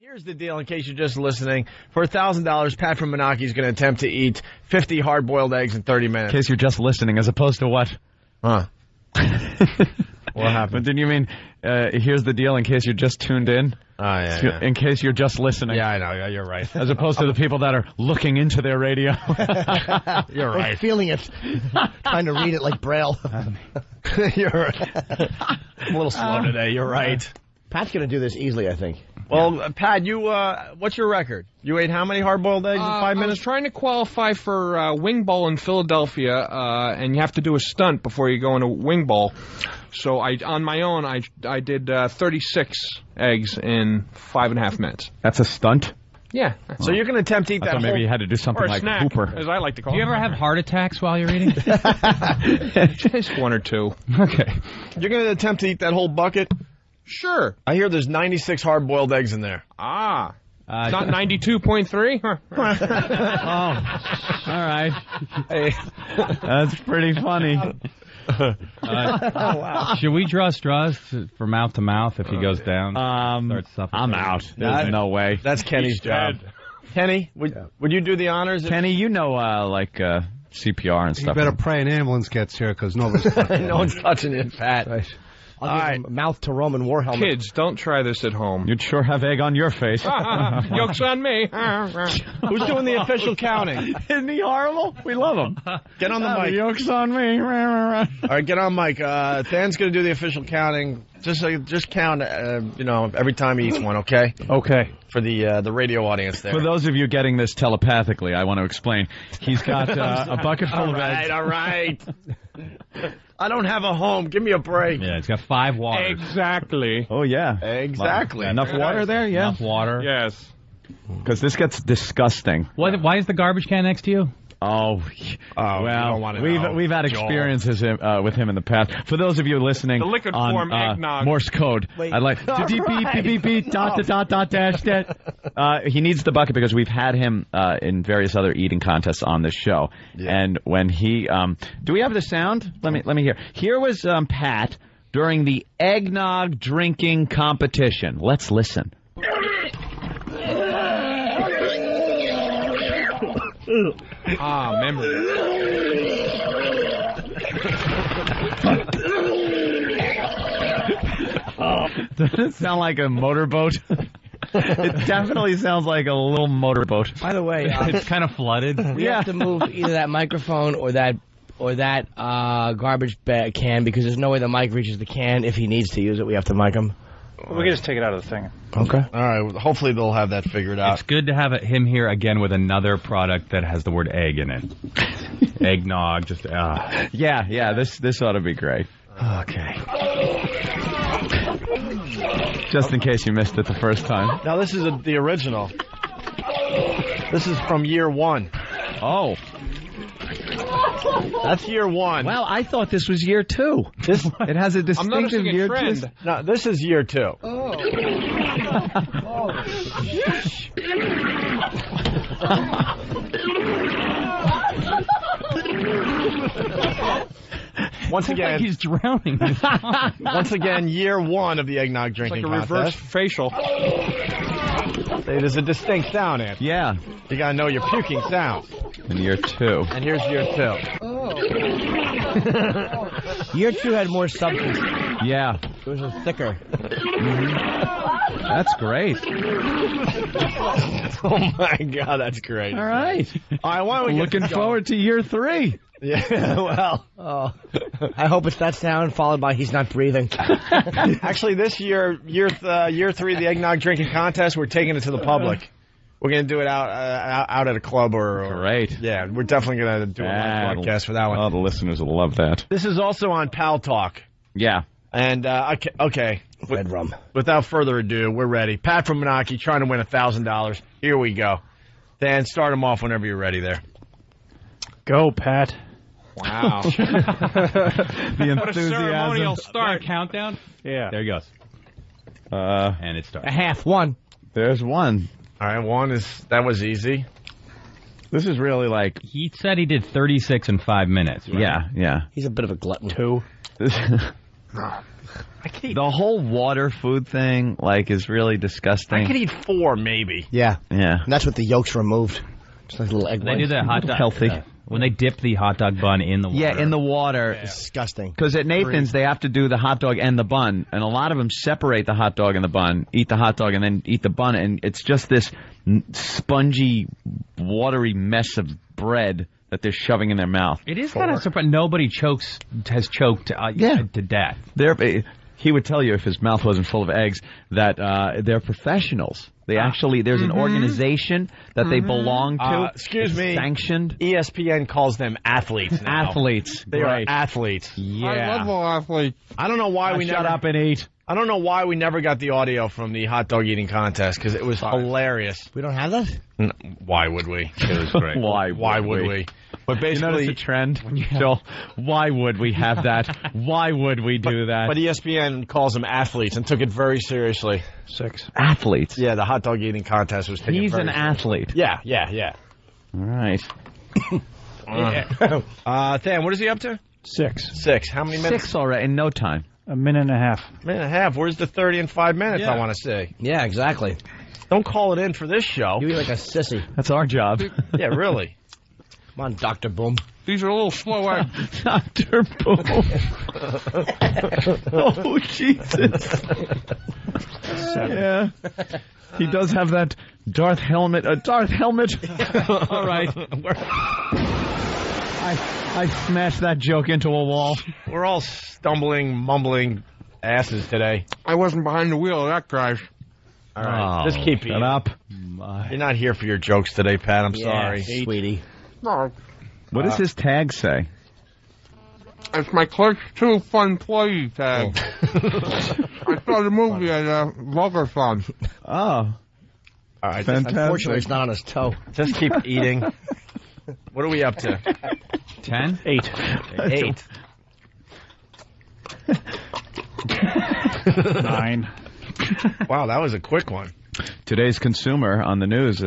Here's the deal, in case you're just listening. For $1,000, Pat from Menaki is going to attempt to eat 50 hard-boiled eggs in 30 minutes. In case you're just listening, as opposed to what? Huh. What happened? But didn't you mean, here's the deal, in case you're just tuned in? Oh, yeah. In case you're just listening. Yeah, I know. Yeah, you're right. As opposed to the people that are looking into their radio. You're right. I'm feeling it. Trying to read it like Braille. You're right. I'm a little slow today. You're right. Pat's going to do this easily, I think. Well, Pat, you what's your record? You ate how many hard-boiled eggs in 5 minutes? I was trying to qualify for Wing Bowl in Philadelphia, and you have to do a stunt before you go into Wing Bowl. So on my own, I did 36 eggs in 5.5 minutes. That's a stunt? Yeah. So you're going to attempt to eat that whole... maybe you had to do something or a like snack, Hooper. as I like to call it. Do you ever have heart attacks while you're eating? Just one or two. Okay. You're going to attempt to eat that whole bucket? Sure. I hear there's 96 hard-boiled eggs in there. Ah. It's not 92.3? Oh, all right. Hey. That's pretty funny. Wow. Should we draw straws for mouth to mouth if he goes down? I'm out. There's no way. That's Kenny's job. Kenny, would you do the honors? Kenny, you know, CPR and stuff. You better pray an ambulance gets here because nobody's touching No one's touching it, Pat. Right. I'll give him mouth to Roman war helmet. Kids, don't try this at home. You'd sure have egg on your face. Joke's on me. Who's doing the official counting? Isn't he horrible? We love him. Get on the The mic. yoke's on me. All right, get on mic. Dan's going to do the official counting. Just count, every time he eats one, okay? Okay. For the radio audience there. For those of you getting this telepathically, I want to explain. He's got a bucket full of eggs. All right. I don't have a home. Give me a break. Yeah, it's got 5 waters. Exactly. Oh, yeah. Exactly. Enough water there? Yeah. Enough water. Yes. Because this gets disgusting. Why is the garbage can next to you? Oh, well, we've had experiences with him in the past. For those of you listening The liquid on form eggnog. Morse code, I'd like beep dot dash that. He needs the bucket because we've had him in various other eating contests on this show. Yeah. And when he, do we have the sound? Let me hear. Here was Pat during the eggnog drinking competition. Let's listen. Memory. Doesn't it sound like a motorboat? It definitely sounds like a little motorboat. By the way, It's kind of flooded. we have to move either that microphone or that garbage bag can because there's no way the mic reaches the can. If he needs to use it, we have to mic him. We can just take it out of the thing. Okay. All right. Well, hopefully they'll have that figured out. It's good to have him here again with another product that has the word egg in it. Eggnog, just Yeah. This ought to be great. Okay. Just in case you missed it the first time. Now, this is the original. This is from year 1. Oh. That's year 1. Well, I thought this was year 2. It has a I'm distinctive noticing a year trend. 2. No, this is year 2. Once again, like he's drowning. once again, year 1 of the eggnog It's drinking like a reverse contest. facial. There's a distinct sound, Anthony. Yeah. You gotta know your puking sound. In year 2. And here's year 2. Year 2 had more substance. Yeah. It was thicker. That's great. Oh my God, that's great. All right. Why don't we get Looking going? forward to year 3. Yeah, well. I hope it's that sound followed by he's not breathing. Actually, this year 3 of the eggnog drinking contest, we're taking it to the public. We're going to do it out at a club or Great. Yeah, we're definitely going to do a live broadcast for that one. Oh, the listeners will love that. This is also on Pal Talk. Yeah. And, okay. Red rum. Without further ado, we're ready. Pat from Menaki trying to win $1,000. Here we go. Dan, start him off whenever you're ready there. Go, Pat. Wow. The What a ceremonial start. Countdown? Yeah. There he goes. And it starts. A half. 1. There's 1. All right, that was easy. This is really like... He said he did 36 in 5 minutes. Right? Yeah. He's a bit of a glutton. 2. The whole water food thing, is really disgusting. I could eat 4, maybe. Yeah. Yeah. And that's with the yolks removed. Just like a little egg They white. do that hot dog. Healthy. When they dip the hot dog bun in the water. Yeah, in the water. Disgusting. Because at Nathan's, they have to do the hot dog and the bun, and a lot of them separate the hot dog and the bun, eat the hot dog, and then eat the bun, and it's just this spongy, watery mess of bread that they're shoving in their mouth. It is kind of surprising. Nobody has choked to death. He would tell you, if his mouth wasn't full of eggs, that they're professionals. They actually, there's an organization that they belong to. Excuse me. Sanctioned. ESPN calls them athletes now. Athletes. They are athletes. Yeah. High-level athletes. I don't know why we Shut never... up and eat. I don't know why we never got the audio from the hot dog eating contest, because it was hilarious. We don't have that? Why would we? It was great. Why would we? But You basically... notice a trend? Joel, why would we have that? Why would we do that? But ESPN calls them athletes and took it very seriously. 6. Athletes. Yeah, the hot dog eating contest was taken He's very an athlete. Yeah. All right. Than, what is he up to? 6. 6. How many minutes? 6 already in no time. A minute and a half. Minute and a half. Where's the 30 and 5 minutes I want to see? Yeah, exactly. Don't call it in for this show. You eat like a sissy. That's our job. Yeah, really. Come on, Dr. Boom. These are a little slow eggs. Dr. Boom. Oh, Jesus. Yeah. He does have that Darth helmet. Darth helmet. All right. I smashed that joke into a wall. We're all stumbling, mumbling asses today. I wasn't behind the wheel of that crash. All right. Just keep eating. Shut up. You're not here for your jokes today, Pat. I'm sorry. Sweetie. No, What does his tag say? it's my Clerks 2 Fun Play tag. I saw the movie at Vulgarthon. Oh. All right. Fantastic. Unfortunately, it's not on his toe. Just keep eating. What are we up to? 10? 8. 8. 9. Wow, that was a quick one. Today's consumer on the news,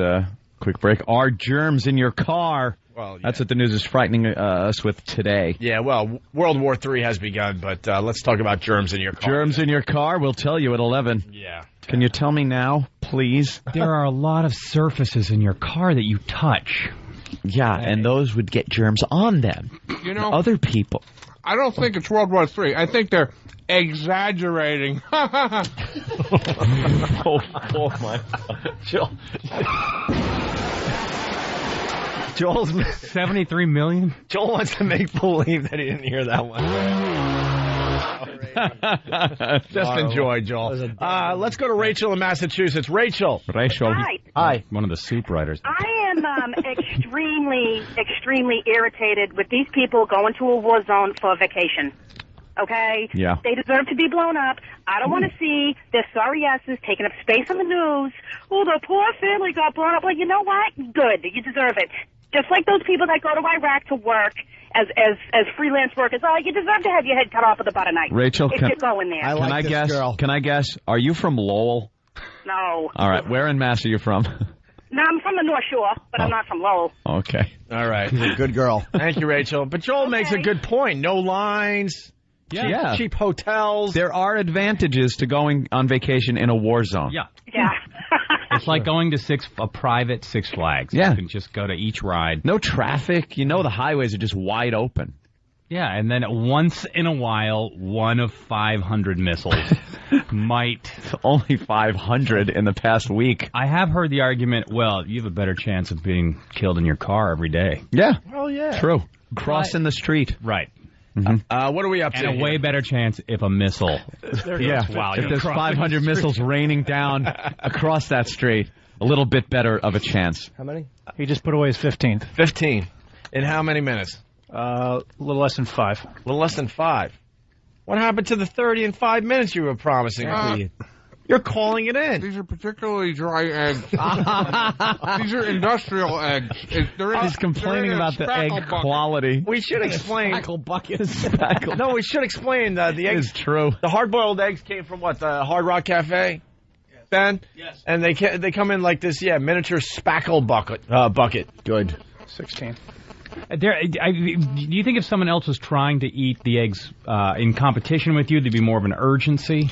quick break, are germs in your car? Well, yeah. That's what the news is frightening us with today. Yeah, well, World War III has begun, but let's talk about germs in your car. Germs in your car, we'll tell you at 11. Yeah. Can you tell me now, please? There are a lot of surfaces in your car that you touch. Yeah, and those would get germs on them. You know, Other people. I don't think it's World War III. I think they're exaggerating. Oh my God. Joel's 73 million? Joel wants to make believe that he didn't hear that one. Just enjoy, Joel. Let's go to Rachel in Massachusetts. Rachel. Rachel. Hi. One of the soup writers. I am extremely irritated with these people going to a war zone for a vacation. Okay? Yeah. They deserve to be blown up. I don't want to see their sorry asses taking up space on the news. Oh, the poor family got blown up. Well, you know what? Good. You deserve it. Just like those people that go to Iraq to work as freelance workers. Oh, you deserve to have your head cut off with a butter knife. Rachel, if can you're going there. I like this guess? girl. Can I guess? Are you from Lowell? No. All right. Where in Mass are you from? No, I'm from the North Shore, but I'm not from Lowell. Okay. All right. She's a good girl. Thank you, Rachel. But Joel makes a good point. No lines. Yeah. Cheap hotels. There are advantages to going on vacation in a war zone. Yeah. Yeah. It's like going to a private Six Flags. Yeah. You can just go to each ride. No traffic. You know the highways are just wide open. Yeah, and then once in a while, one of 500 missiles might... Only 500 in the past week. I have heard the argument, well, you have a better chance of being killed in your car every day. Yeah. Oh, yeah. True. Crossing the street. Right. What are we up to? And a way better chance if a missile... Yeah. Wow, If there's 500 missiles raining down across that street, a little bit better of a chance. How many? He just put away his 15th. 15. In how many minutes? A little less than 5. A little less than 5. What happened to the 30 and 5 minutes you were promising? You're calling it in. These are particularly dry eggs. These are industrial eggs. He's complaining about the egg quality. We should explain. Spackle buckets. Spackle. No, we should explain the It eggs. is true. The hard-boiled eggs came from what? The Hard Rock Cafe? Yes. Ben? Yes. And they come in like this, miniature spackle bucket. Good. 16. Do you think if someone else was trying to eat the eggs in competition with you, there'd be more of an urgency?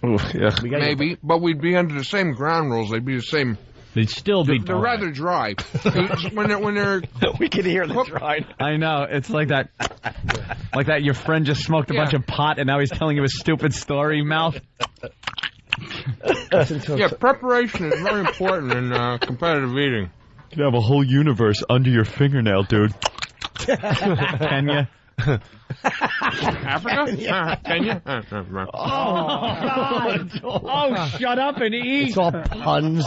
Oof, yeah. Maybe, but we'd be under the same ground rules. They'd be the same. They'd still be. They're rather dry. when they're We can hear the dry. I know. It's like that. Like that. Your friend just smoked a bunch of pot, and now he's telling you a stupid story. Mouth. Yeah, preparation is very important in competitive eating. You can have a whole universe under your fingernail, dude. Can you? Africa? Kenya? Oh, shut up and eat. It's all puns.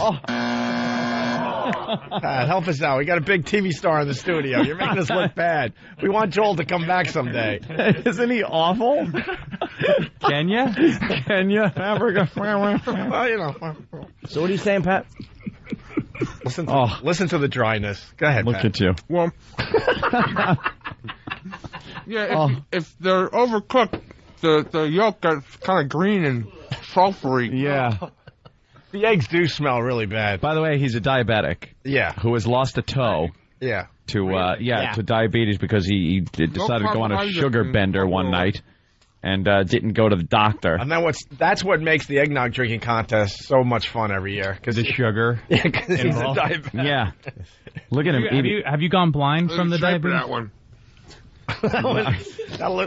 Pat, help us out. We got a big TV star in the studio. You're making us look bad. We want Joel to come back someday. Isn't he awful? Kenya? Kenya, Africa. Well, you know. So what are you saying, Pat? Listen to the dryness. Go ahead, Look Pat. at you. Well, yeah, if they're overcooked, the yolk gets kind of green and sulfury. Yeah. The eggs do smell really bad. By the way, he's a diabetic. Yeah. Who has lost a toe. Yeah. To diabetes because he decided to go on a sugar bender one night and didn't go to the doctor. And that's what makes the eggnog drinking contest so much fun every year. Because The sugar. Yeah, because he's a diabetic. Yeah. Look at him eating. Have you gone blind from the Shape of diabetes? that one.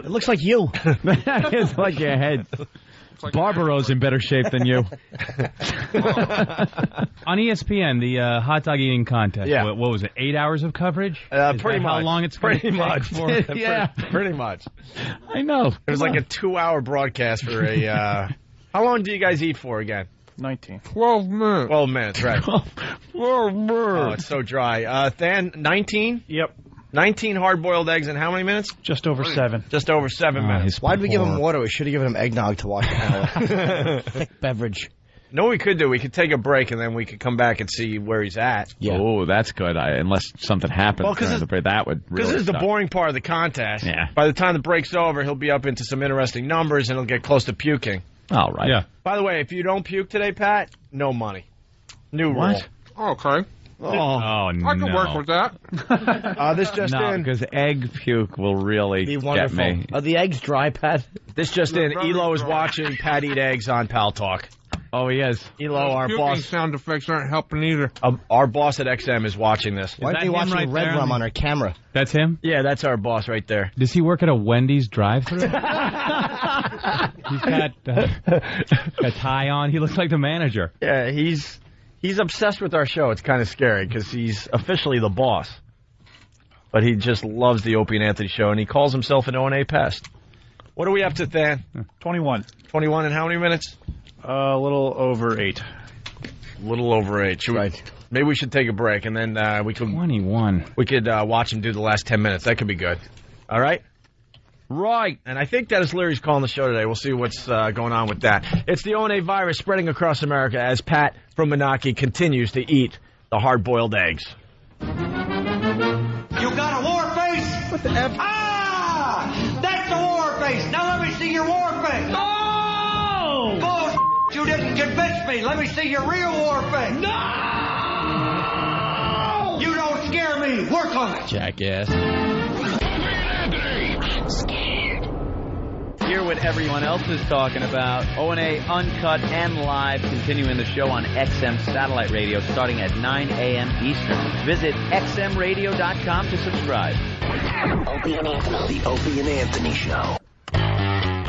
It looks like you. It's like your head. Barbaro's in better shape than you. On ESPN, the hot dog eating contest. Yeah. What was it? 8 hours of coverage? Pretty much. How long it's going to pretty take much. for? Yeah. Pretty much. I know. It was like a 2-hour broadcast for a. How long do you guys eat for again? 19. 12 minutes. 12 minutes, right? Oh, it's so dry. Than 19. Yep. 19 hard-boiled eggs in how many minutes? Just over 7. Just over 7 minutes. Why'd we give him water? We should have given him eggnog to wash down. Thick beverage. No, we could do. We could take a break and then we could come back and see where he's at. Yeah. Oh, that's good. Unless something happens during the break, that would really Because this is the suck. boring part of the contest. Yeah. By the time the break's over, he'll be up into some interesting numbers and he'll get close to puking. All right. Yeah. By the way, if you don't puke today, Pat, no money. New What? rule. Okay. Oh, no. I can work with that. This just No, in. because egg puke will really Be get wonderful. me. Are the eggs dry, Pat? This just in. Elo is watching Pat eat eggs on Pal Talk. Oh, he is. Elo, our Puking boss, sound effects aren't helping either. our boss at XM is watching this. Why aren't that they him watching right Red there? Rum on our camera? That's him? Yeah, that's our boss right there. Does he work at a Wendy's drive-thru? He's got a tie on. He looks like the manager. Yeah, he's obsessed with our show. It's kind of scary because he's officially the boss. But he just loves the Opie and Anthony show, and he calls himself an O&A pest. What are we up to, Than? 21. 21 in how many minutes? A little over 8. A little over 8. Maybe we should take a break, and then we could 21. watch him do the last 10 minutes. That could be good. All right? Right. And I think Dennis Leary's calling the show today. We'll see what's going on with that. It's the O&A virus spreading across America as Pat from Menaki continues to eat the hard-boiled eggs. You got a war face? What the F? Ah! That's the war face! Now let me see your war face! No! Bull! You didn't convince me! Let me see your real war face! No! You don't scare me! Work on it! Jackass. Hear what everyone else is talking about. O&A Uncut and Live, continuing the show on XM Satellite Radio starting at 9 a.m. Eastern. Visit xmradio.com to subscribe. Opie and Anthony. The Opie and Anthony Show.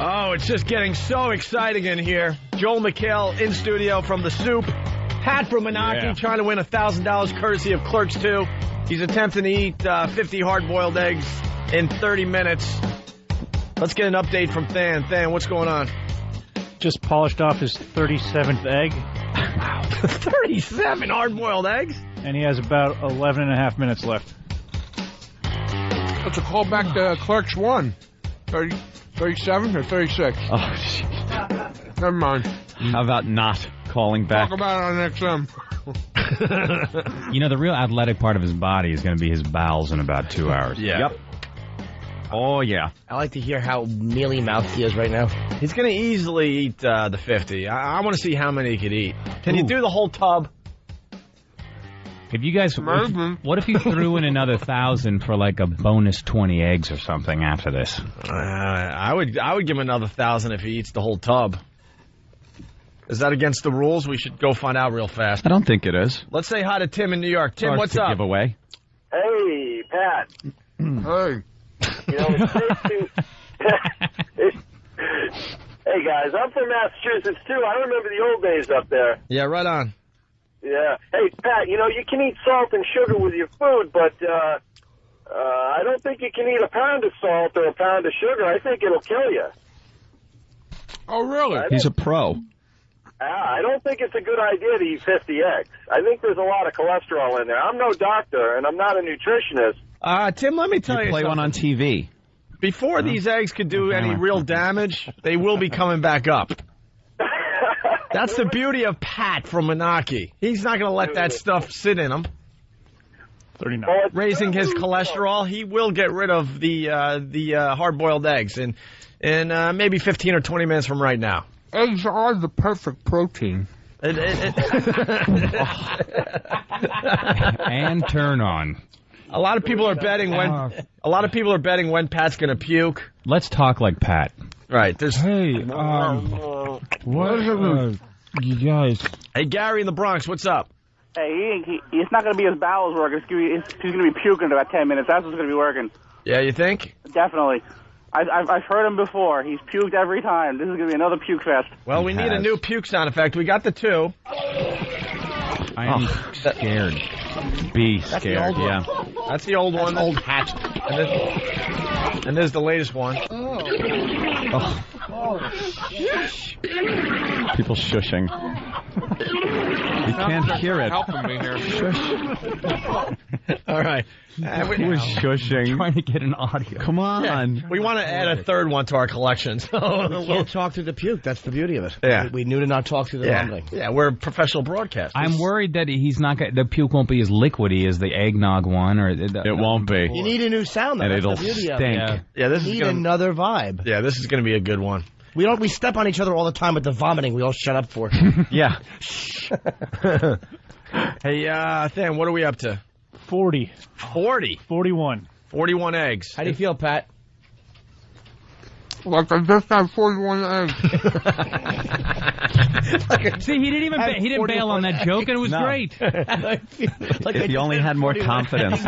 Oh, it's just getting so exciting in here. Joel McHale in studio from The Soup. Pat from Menaki trying to win $1,000 courtesy of Clerks 2. He's attempting to eat 50 hard-boiled eggs in 30 minutes. Let's get an update from Than. Than, what's going on? Just polished off his 37th egg, 37 hard-boiled eggs? and he has about 11 and a half minutes left. Let's a call back to Clerks 1. 37 or 36? Oh, jeez. Never mind. How about not calling back? Talk about it on XM. You know, the real athletic part of his body is going to be his bowels in about 2 hours. Yeah. Yep. Oh, yeah. I like to hear how mealy mouthed he is right now. He's going to easily eat the 50. I want to see how many he could eat. Can you do the whole tub? If you guys, what if you threw in another 1,000 for like a bonus 20 eggs or something after this? I would give him another 1,000 if he eats the whole tub. Is that against the rules? We should go find out real fast. I don't think it is. Let's say hi to Tim in New York. Tim, what's up? Giveaway. Hey, Pat. Hey. You know, it's safe to... Hey, guys, I'm from Massachusetts, too. I remember the old days up there. Yeah, right on. Yeah. Hey, Pat, you know, you can eat salt and sugar with your food, but I don't think you can eat a pound of salt or a pound of sugar. I think it'll kill you. Oh, really? He's a pro. I don't think it's a good idea to eat 50 eggs. I think there's a lot of cholesterol in there. I'm no doctor, and I'm not a nutritionist. Tim, let me tell you play something. one on TV. Before these eggs could do any real damage, they will be coming back up. That's the beauty of Pat from Menaki. He's not going to let that stuff sit in him. 39. Raising his cholesterol, he will get rid of the hard-boiled eggs in maybe 15 or 20 minutes from right now. Eggs are the perfect protein. And turn on. A lot of people are betting when Pat's going to puke. Let's talk like Pat. Right. There's What you guys? Hey, Gary in the Bronx, what's up? Hey, it's not going to be his bowels working. He's going to be puking in about 10 minutes. That's what's going to be working. Yeah, you think? Definitely. I've heard him before. He's puked every time. This is going to be another puke fest. Well, we need a new puke sound effect. We got the 2. I am scared. Be scared, yeah. That's the old one. Old hat. And there's the latest one. People shushing. You can't hear it. Helping me here. All right. Who was shushing? Trying to get an audio. Come on. Yeah, we want to add a third one to our collection. We can't talk through the puke. That's the beauty of it. Yeah. We knew to not talk through the rumbling. Yeah, we're professional broadcasters. I'm worried that he's not the puke won't be as liquidy as the eggnog one, or It won't be. You need a new sound, though. And That's it'll the beauty of stink. it. Yeah, this You is need another vibe. Yeah, this is going to be a good one. We step on each other all the time with the vomiting. We all shut up for. Yeah. Hey, Than, what are we up to? 40. 40. 41. 41 eggs. How do you feel, Pat? Like I just had 41 eggs. See, he didn't bail on that joke, and it was great. If you only had more confidence.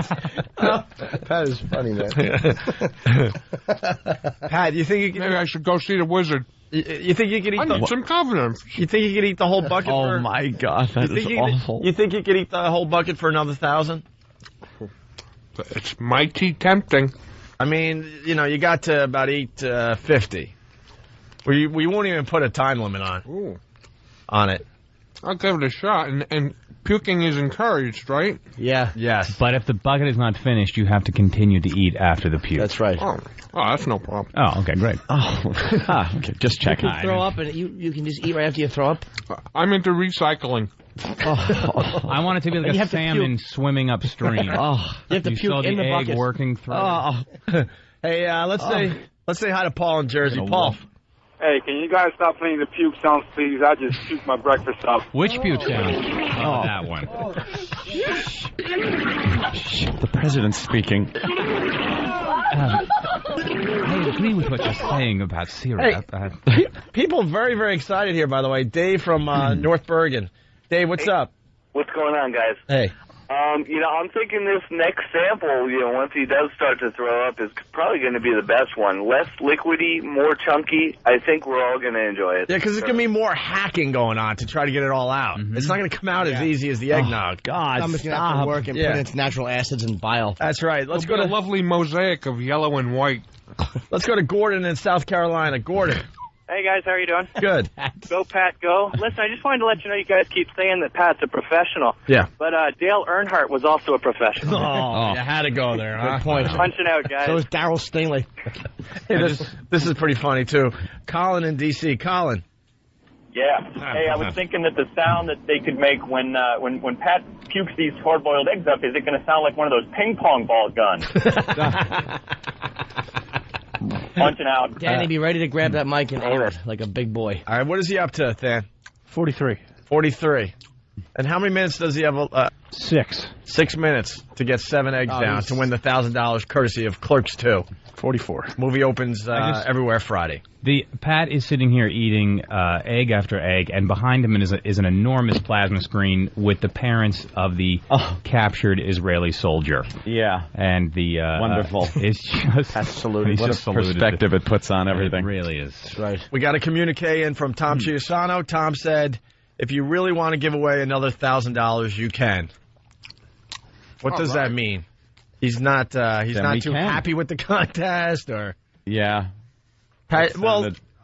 Pat is funny, man. Pat, you think you can... Maybe I should go see the wizard. You think you could eat I need some confidence. You think you could eat the whole bucket for... Oh, my God. That is awful. You think you could eat the whole bucket for another 1,000? It's mighty tempting. I mean, you know, you got to about 8:50. We won't even put a time limit on it. I'll give it a shot, and puking is encouraged, right? Yeah. Yes. But if the bucket is not finished, you have to continue to eat after the puke. That's right. Oh, that's no problem. Oh, okay, great. Okay, just checking. You can throw up, and you can just eat right after you throw up. I'm into recycling. I want it to be like a salmon swimming upstream. You have to You puke saw in the the egg bucket. working through. Hey, let's say hi to Paul in Jersey. Paul. Hey, can you guys stop playing the puke sounds, please? I just puked my breakfast up. Which puke sound? Oh, that one. The president's speaking. I agree with what you're saying about syrup. Hey, people very, very excited here, by the way. Dave from North Bergen. Dave, what's up? What's going on, guys? Hey. You know, I'm thinking this next sample, you know, once he does start to throw up, is probably going to be the best one. Less liquidy, more chunky. I think we're all going to enjoy it. Yeah, because there's going to be more hacking going on to try to get it all out. It's not going to come out as easy as the eggnog. God, It's going to have to work and put in its natural acids and bile. That's right. Let's go to to a lovely mosaic of yellow and white. Let's go to Gordon in South Carolina. Gordon. Hey, guys, how are you doing? Good. Go, Pat, go. Listen, I just wanted to let you know you guys keep saying that Pat's a professional. Yeah. But Dale Earnhardt was also a professional. You had to go there, huh? Good point. Punching out, guys. So is Darryl Stingley. Hey, this is pretty funny, too. Colin in D.C. Colin. Yeah. Hey, I was thinking that the sound that they could make when Pat pukes these hard-boiled eggs up, is it going to sound like one of those ping-pong ball guns? Punching out. Danny, be ready to grab that mic and aim it like a big boy. All right, what is he up to, Than? 43. 43. And how many minutes does he have? 6. 6 minutes to get 7 eggs down to win the $1,000 courtesy of Clerks 2. 44. Movie opens everywhere Friday. Pat is sitting here eating egg after egg, and behind him is an enormous plasma screen with the parents of the captured Israeli soldier. Yeah. And the wonderful. It's just absolutely what a perspective it puts on everything. It really is. Right. We got a communique in from Tom Chiusano. Tom said, "If you really want to give away another $1,000, you can." What does that mean? He's not too happy with the contest, or Pat,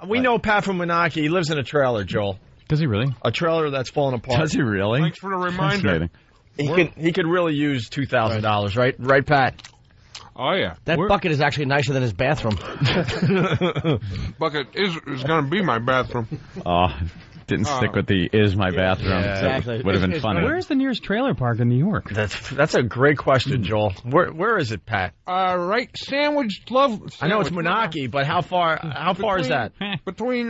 we know Pat from Menaki. He lives in a trailer, Joel. Does he really? A trailer that's falling apart. Does he really? Thanks for the reminder. He could really use $2,000, right? Right, Pat? Oh yeah. That bucket is actually nicer than his bathroom. Bucket is going to be my bathroom. Oh. Didn't stick with the "is my bathroom." Yeah, exactly. Would have been funny. Where's the nearest trailer park in New York? That's a great question, Joel. Where is it, Pat? Right, Sandwich. I know it's Menaki, but how far is that? Between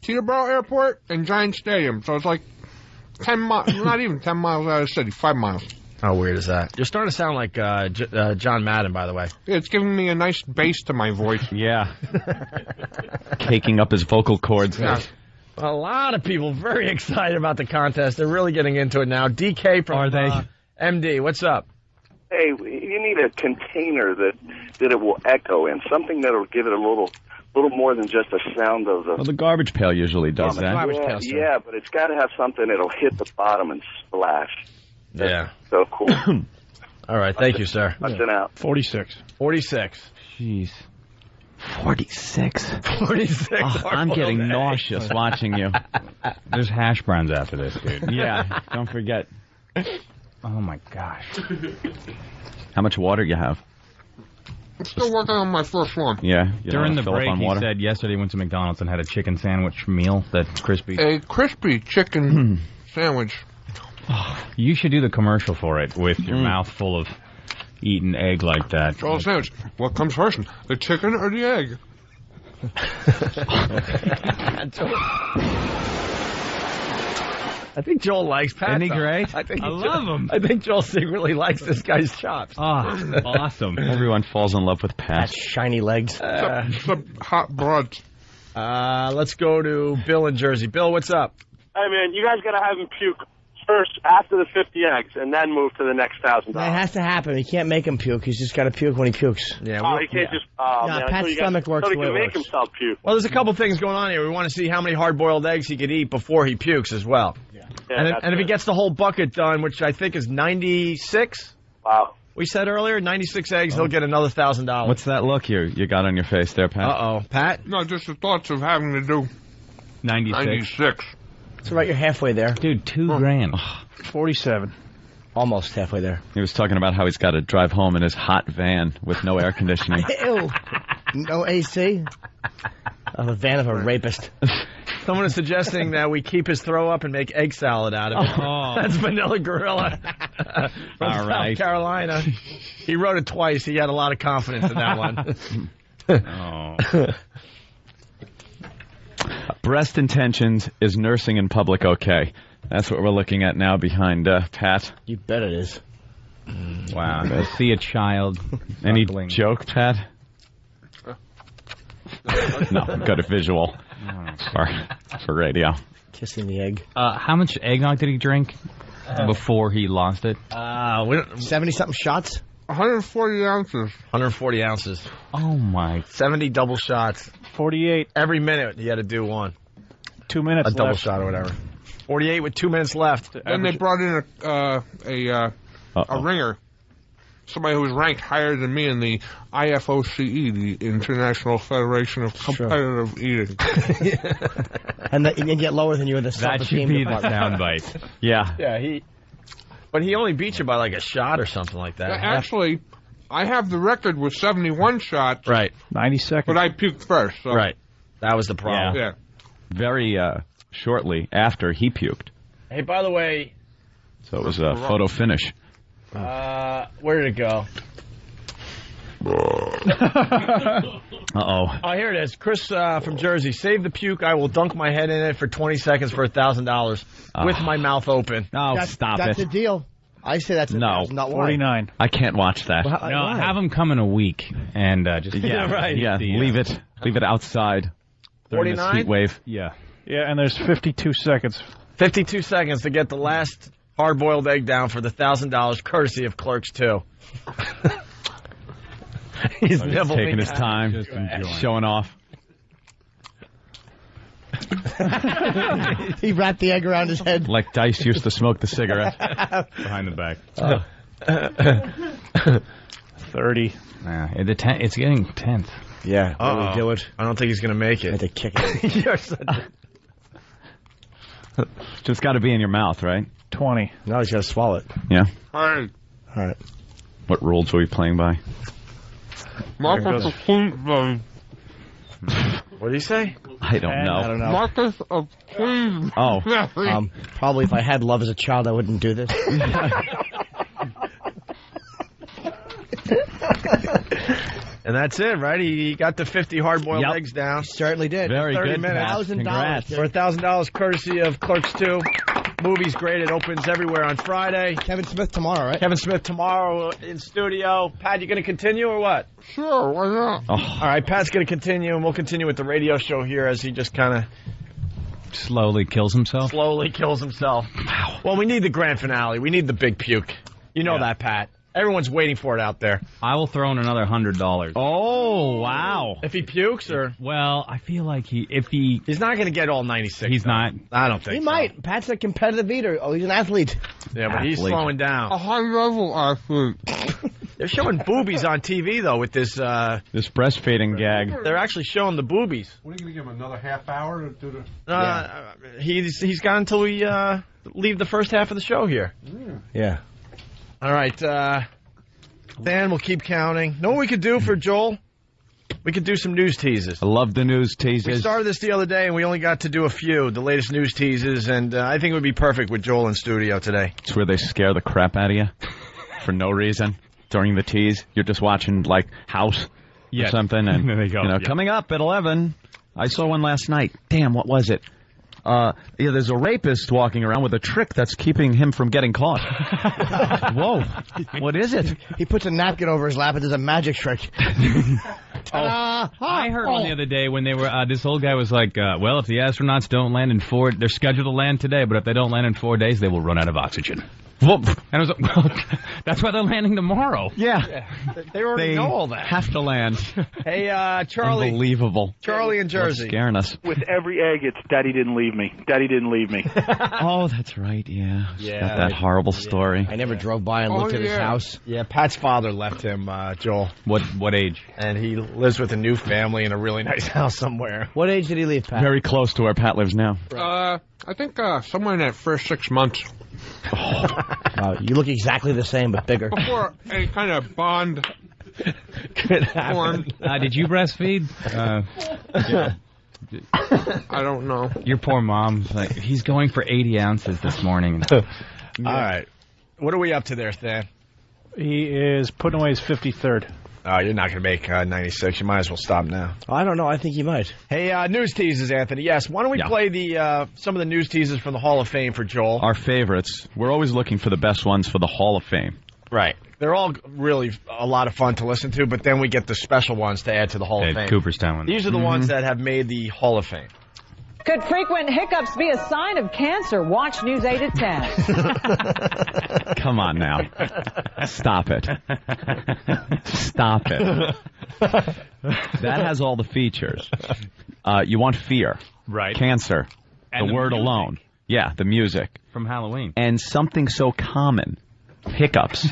Teterboro Airport and Giant Stadium. So it's like 10 miles, not even 10 miles out of the city, 5 miles. How weird is that? You're starting to sound like John Madden, by the way. It's giving me a nice bass to my voice. Yeah. Caking up his vocal cords. Yeah. A lot of people very excited about the contest. They're really getting into it now. DK from MD, what's up? Hey, you need a container that it will echo in, something that will give it a little more than just a sound of the... Well, the garbage pail usually does that. Yeah, but it's got to have something that'll hit the bottom and splash. Yeah. So cool. All right, thank you, sir. I'll send out. 46. 46. Jeez. 46. 46. I'm getting nauseous watching you. There's hash browns after this, dude. Yeah, don't forget. Oh, my gosh. How much water you have? I'm still working on my first one. Yeah. During the break, he said yesterday he went to McDonald's and had a chicken sandwich meal that's crispy. A crispy chicken sandwich. You should do the commercial for it with your mouth full of eating egg like that. Joel sandwich. What comes first, the chicken or the egg? I think Joel likes Pat. Isn't he great? I love him. I think Joel secretly likes this guy's chops. Oh, awesome. Everyone falls in love with Pat. Shiny legs. Some hot broads. Let's go to Bill in Jersey. Bill, what's up? Hey, man, you guys got to have him puke first after the 50 eggs and then move to the next $1,000. That has to happen. He can't make him puke. He's just got to puke when he pukes. Yeah. He can't just... man, Pat's stomach works so he the way can it make works. himself puke. Well, there's a couple things going on here. We want to see how many hard-boiled eggs he could eat before he pukes as well. Yeah, and if he gets the whole bucket done, which I think is 96... Wow. We said earlier, 96 eggs, he'll get another $1,000. What's that look you got on your face there, Pat? Uh-oh. Pat? No, just the thoughts of having to do 96. It's right, you're halfway there. Dude, $2,000. 47. Almost halfway there. He was talking about how he's got to drive home in his hot van with no air conditioning. Ew. No AC? A van of a rapist. Someone is suggesting that we keep his throw up and make egg salad out of it. Oh. That's Vanilla Gorilla from South Carolina. He wrote it twice. He had a lot of confidence in that one. Breast intentions, is nursing in public okay? That's what we're looking at now behind Pat. You bet it is. Wow. See a child. Any joke, Pat? No, got a visual for radio. Kissing the egg. How much eggnog did he drink before he lost it? 70-something shots? 140 ounces. 140 ounces. Oh, my. 70 double shots. 48. Every minute he had to do one. 2 minutes left. A double shot or whatever. 48 with 2 minutes left. Then they brought in a ringer. Somebody who was ranked higher than me in the IFOCE, the International Federation of Competitive Eating. and get lower than you in the That should be the soundbite. Yeah. Yeah, but he only beat you by like a shot or something like that. Actually, I have the record with 71 shots. Right. 90 seconds. But I puked first. So. Right. That was the problem. Yeah. Very shortly after he puked. Hey, by the way... So it was a photo finish. Where did it go? Uh-oh. Oh, here it is. Chris from Jersey. Save the puke. I will dunk my head in it for 20 seconds for $1,000 with my mouth open. Oh, stop That's it. a deal. I say that's a No. not 49. I can't watch that. Well, No, why? have him come in a week and just Yeah, right. Yeah, leave it outside. During this 49? heat wave. Yeah. Yeah, and there's 52 seconds. 52 seconds to get the last hard-boiled egg down for the $1,000, courtesy of Clerks 2. He's nibbling taking his at it. time, Just enjoying. showing off. He wrapped the egg around his head. Like Dice used to smoke the cigarette. Behind the back. 30. It's getting tense. Yeah, really do it. I don't think he's going to make I had it. to kick it. You're such a- Just got to be in your mouth, right? 20. No, he's got to swallow it. Yeah. Hey, All right. What rules are we playing by? What do you say? I don't know. I don't know. Marcus of Queens. Oh. Probably if I had love as a child, I wouldn't do this. And that's it, right? He got the 50 hard-boiled eggs down. Certainly did. Very 30 good. minutes. Pat. $1,000. Congrats. For $1,000, courtesy of Clerks 2. Movie's great. It opens everywhere on Friday. Kevin Smith tomorrow, right? Kevin Smith tomorrow in studio. Pat, you going to continue or what? Sure, why not? Oh, All right, Pat's going to continue, and we'll continue with the radio show here as he just kind of Slowly kills himself. slowly kills himself. Well, we need the grand finale. We need the big puke. You know that, Pat. Everyone's waiting for it out there. I will throw in another $100. Oh, wow. If he pukes, or Well, I feel like he's not going to get all 96. He's though. not. I don't think He so. might. Pat's a competitive eater. Oh, he's an athlete. Yeah, but he's Athlete. slowing down. high-level athlete. They're showing boobies on TV though with this. This breastfeeding gag. They're actually showing the boobies. What are you going to give him, another half hour to do the... He's got until we leave the first half of the show here. Yeah. All right, Dan, we'll keep counting. Know what we could do for Joel? We could do some news teases. I love the news We teasers. started this the other day, and we only got to do a few, the latest news teases, and I think it would be perfect with Joel in studio today. It's where they scare the crap out of you for no reason during the tease. You're just watching, like, House or something. And There they go. You know, Yeah. coming up at 11. I saw one last night. Damn, what was it? There's a rapist walking around with a trick that's keeping him from getting caught. Whoa. What is it? He puts a napkin over his lap and does a magic trick. I heard one the other day when they were. This old guy was like, "Well, if the astronauts don't land in they're scheduled to land today, but if they don't land in 4 days, they will run out of oxygen." And I was like, "Well, that's why they're landing tomorrow." Yeah. They already They know all that. have to land. Hey, Charlie. Unbelievable. Charlie in They're Jersey. scaring us. With every egg, it's Daddy didn't leave me. Daddy didn't leave me. Oh, that's right. Yeah. Yeah. Got that horrible story. I never drove by and looked at his yeah. house. Yeah, Pat's father left him, Joel, What age? and he lives with a new family in a really nice house somewhere. What age did he leave, Pat? Very close to where Pat lives now. I think somewhere in that first 6 months. You look exactly the same, but bigger. Before any kind of bond formed. Did you breastfeed? I don't know. Your poor mom. Like, he's going for 80 ounces this morning. All right. What are we up to there, Stan? He is putting away his 53rd. Oh, you're not going to make 96. You might as well stop now. I don't know. I think he might. Hey, news teases, Anthony. Yes, why don't we play the some of the news teases from the Hall of Fame for Joel? Our favorites. We're always looking for the best ones for the Hall of Fame. Right. They're all really a lot of fun to listen to, but then we get the special ones to add to the Hall of Fame. Cooperstown one. These are the ones that have made the Hall of Fame. Could frequent hiccups be a sign of cancer? Watch News 8 at 10. Come on now. Stop it. Stop it. That has all the features. You want fear. Right. Cancer. And the the word music. alone. Yeah, the music. From Halloween. And something so common. Hiccups.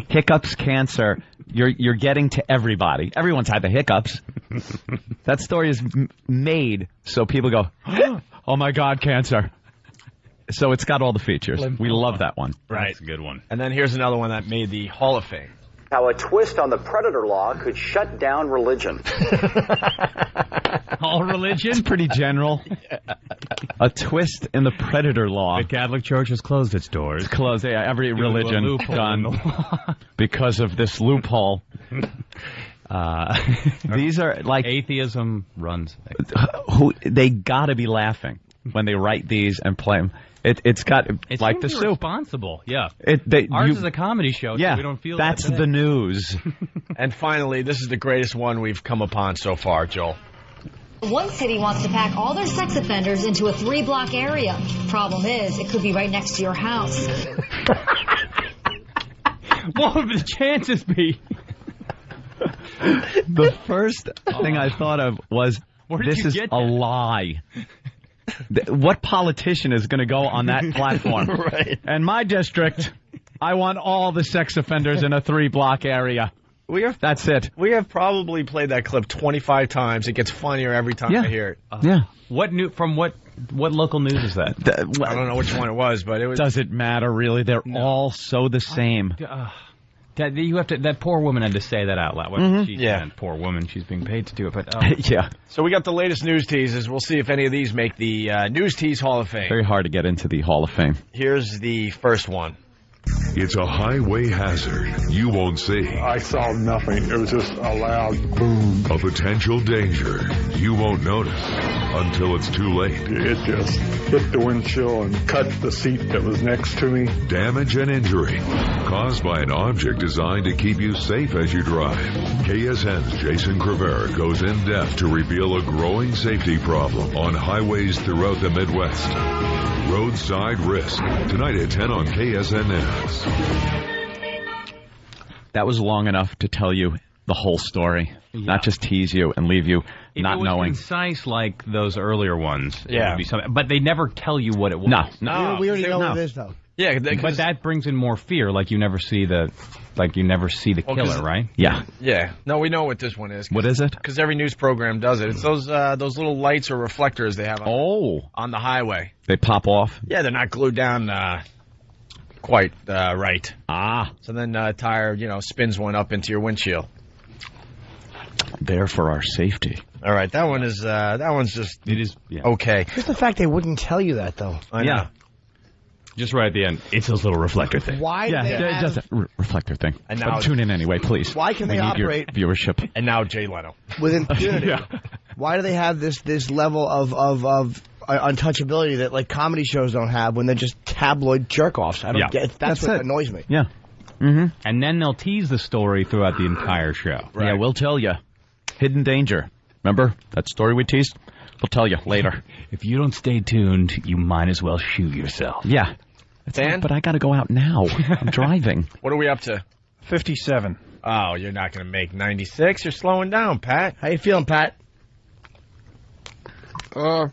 Hiccups, cancer. You're getting to everybody. Everyone's had the hiccups. That story is made so people go, oh my God, cancer. So it's got all the features. We love that one. Right. That's a good one. And then here's another one that made the Hall of Fame. How a twist on the predator law could shut down religion. All religion? It's pretty general. A twist in the predator law. The Catholic Church has closed its doors. It's closed. Yeah, every Due to a religion loophole in done the law. because of this loophole. These are like atheism runs. They gotta be laughing when they write these and play them. It's got like the soup. Responsible, yeah. Ours is a comedy show, yeah, so we don't feel that's that the news. And finally, this is the greatest one we've come upon so far, Joel. One city wants to pack all their sex offenders into a 3-block area. Problem is, it could be right next to your house. What would the chances be? The first thing I thought of was, this is a lie. What politician is going to go on that platform? Right. In my district, I want all the sex offenders in a 3-block area. That's it. We have probably played that clip 25 times. It gets funnier every time I hear it. Yeah. What local news is that? I don't know which one it was, but it was. Doesn't matter really. They're all so the same. You have to. That poor woman had to say that out loud. Yeah. Poor woman. She's being paid to do it, but yeah. So we got the latest news teases. We'll see if any of these make the News Tease Hall of Fame. Very hard to get into the Hall of Fame. Here's the first one. It's a highway hazard you won't see. I saw nothing. It was just a loud boom. A potential danger you won't notice until it's too late. It just hit the windshield and cut the seat that was next to me. Damage and injury caused by an object designed to keep you safe as you drive. KSN's Jason Crivera goes in depth to reveal a growing safety problem on highways throughout the Midwest. Roadside Risk, tonight at 10 on KSN News. That was long enough to tell you the whole story, not just tease you and leave you not knowing. If it was concise like those earlier ones, it Yeah. would be something. But they never tell you what it was. No. We already know what it is, though. Yeah, But that brings in more fear. Like you never see the killer, right? Yeah. Yeah. No, we know what this one is. What is it? Because every news program does it. It's those little lights or reflectors they have on the highway. They pop off? Yeah, they're not glued down quite right. Ah. So then a tire, spins one up into your windshield. There for our safety. All right, that one's just okay. Just the fact they wouldn't tell you that, though. I know. Just right at the end. It's those little reflector things. Why do they have... Just a reflector thing. And now tune in anyway, please. Why can they need operate... your viewership. And now Jay Leno. With impunity. Why do they have this level of untouchability that like comedy shows don't have when they're just tabloid jerk-offs? I don't get. That's what annoys me. Yeah. Mm-hmm. And then they'll tease the story throughout the entire show. Right. Yeah, we'll tell you. Hidden danger. Remember that story we teased? We'll tell you later. If you don't stay tuned, you might as well shoot yourself. Yeah. But I got to go out now. I'm driving. What are we up to? 57. Oh, you're not going to make 96. You're slowing down, Pat. How you feeling, Pat? Oh,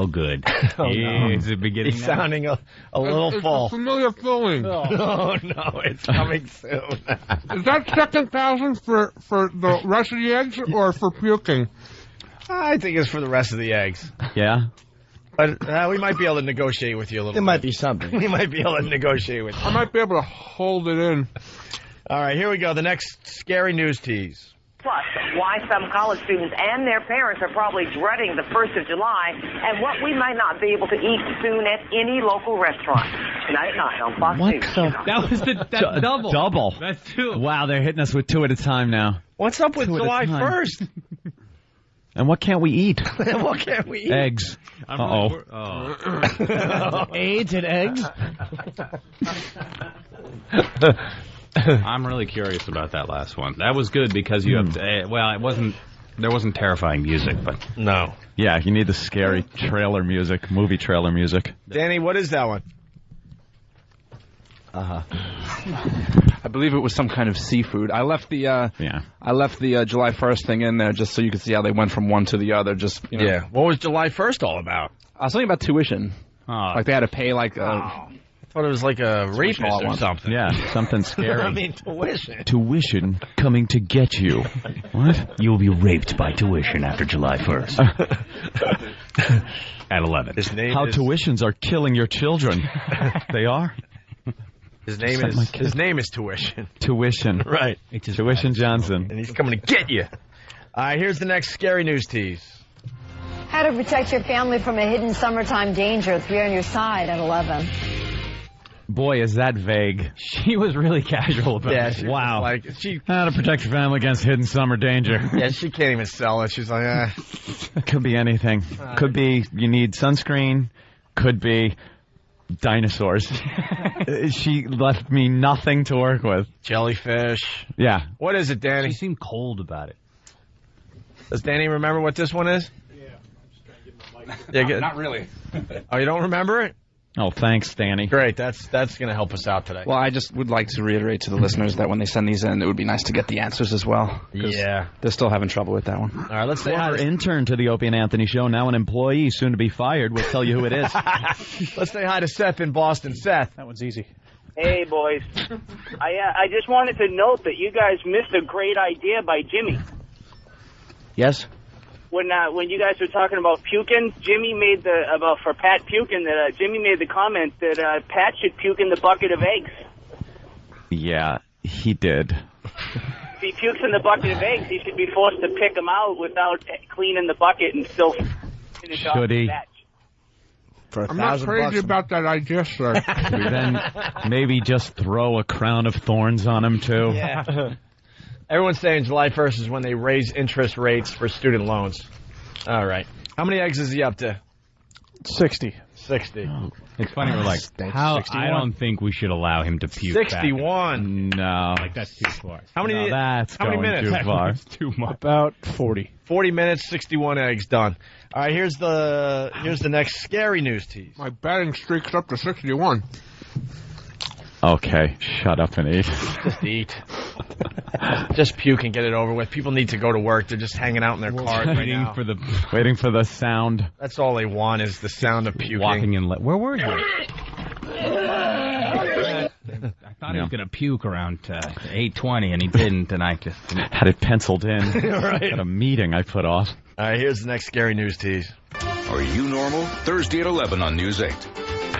good. It's the beginning. He's sounding a little full. It's a familiar feeling. Oh, no, it's coming soon. Is that second thousand for the rest of the eggs or for puking? I think it's for the rest of the eggs. Yeah? But we might be able to negotiate with you a little bit. There might be something. We might be able to negotiate with you. I might be able to hold it in. All right, here we go. The next scary news tease. Plus, why some college students and their parents are probably dreading the 1st of July, and what we might not be able to eat soon at any local restaurant. Tonight at 9 on Fox News. That was the double. Double. That's two. Wow, they're hitting us with two at a time now. What's up with July 1st? And what can't we eat? What can't we eat? Eggs. AIDS and eggs? I'm really curious about that last one. That was good because you have to, there wasn't terrifying music, but no. Yeah, you need the scary trailer music, movie trailer music. Danny, what is that one? I believe it was some kind of seafood. I left the July 1st thing in there just so you could see how they went from one to the other. Yeah. What was July 1st all about? Something about tuition. Like they had to pay I thought it was like a rapist or something. Yeah, something scary. I mean, tuition. Tuition coming to get you. What? You'll be raped by tuition after July 1st. At 11. How tuitions are killing your children. They are? His name is Tuition. Tuition. Right. It's Tuition Johnson. And he's coming to get you. All right, here's the next scary news tease. How to protect your family from a hidden summertime danger. 3 on your side at 11. Boy, is that vague. She was really casual about Yeah, it. she Wow. was like she. How to protect your family against hidden summer danger. Yeah, she can't even sell it. She's like, Could be anything. Could be you need sunscreen. Could be dinosaurs. She left me nothing to work with. jellyfish. Yeah. What is it, Danny? She seemed cold about it. Does Danny remember what this one is? Yeah, Not really. Oh, you don't remember it? Oh, thanks, Danny. Great. That's going to help us out today. Well, I just would like to reiterate to the listeners that when they send these in, it would be nice to get the answers as well. 'Cause Yeah. they're still having trouble with that one. All right, let's say hi. Former intern to the Opie and Anthony Show, now an employee, soon to be fired. We'll tell you who it is. Let's say hi to Seth in Boston. Seth. That one's easy. Hey, boys. I just wanted to note that you guys missed a great idea by Jimmy. Yes? When you guys were talking about puking, Jimmy made for Pat puking, that Jimmy made the comment that Pat should puke in the bucket of eggs. Yeah, he did. If he pukes in the bucket of eggs, he should be forced to pick them out without cleaning the bucket and still finish off Should the he? batch. For I'm not crazy about that idea, sir. Then maybe just throw a crown of thorns on him, too. Yeah. Everyone's saying July 1st is when they raise interest rates for student loans. All right. How many eggs is he up to? 60. 60. It's funny, we're like, how? 61. I don't think we should allow him to puke. back. 61. No. Like, that's too far. How many? No, that's how many going minutes? too far. That's too much. About 40. 40 minutes, 61 eggs, done. All right, here's the next scary news tease. My batting streak's up to 61. Okay, shut up and eat. Just eat. Just puke and get it over with. People need to go to work. They're just hanging out in their cars right now. Waiting for the sound. That's all they want is the sound of puking. Walking in. Where were you? I thought he was going to puke around 8:20, and he didn't, and I just had it penciled in. Right. At a meeting I put off. All right, here's the next scary news tease. Are you normal? Thursday at 11 on News 8.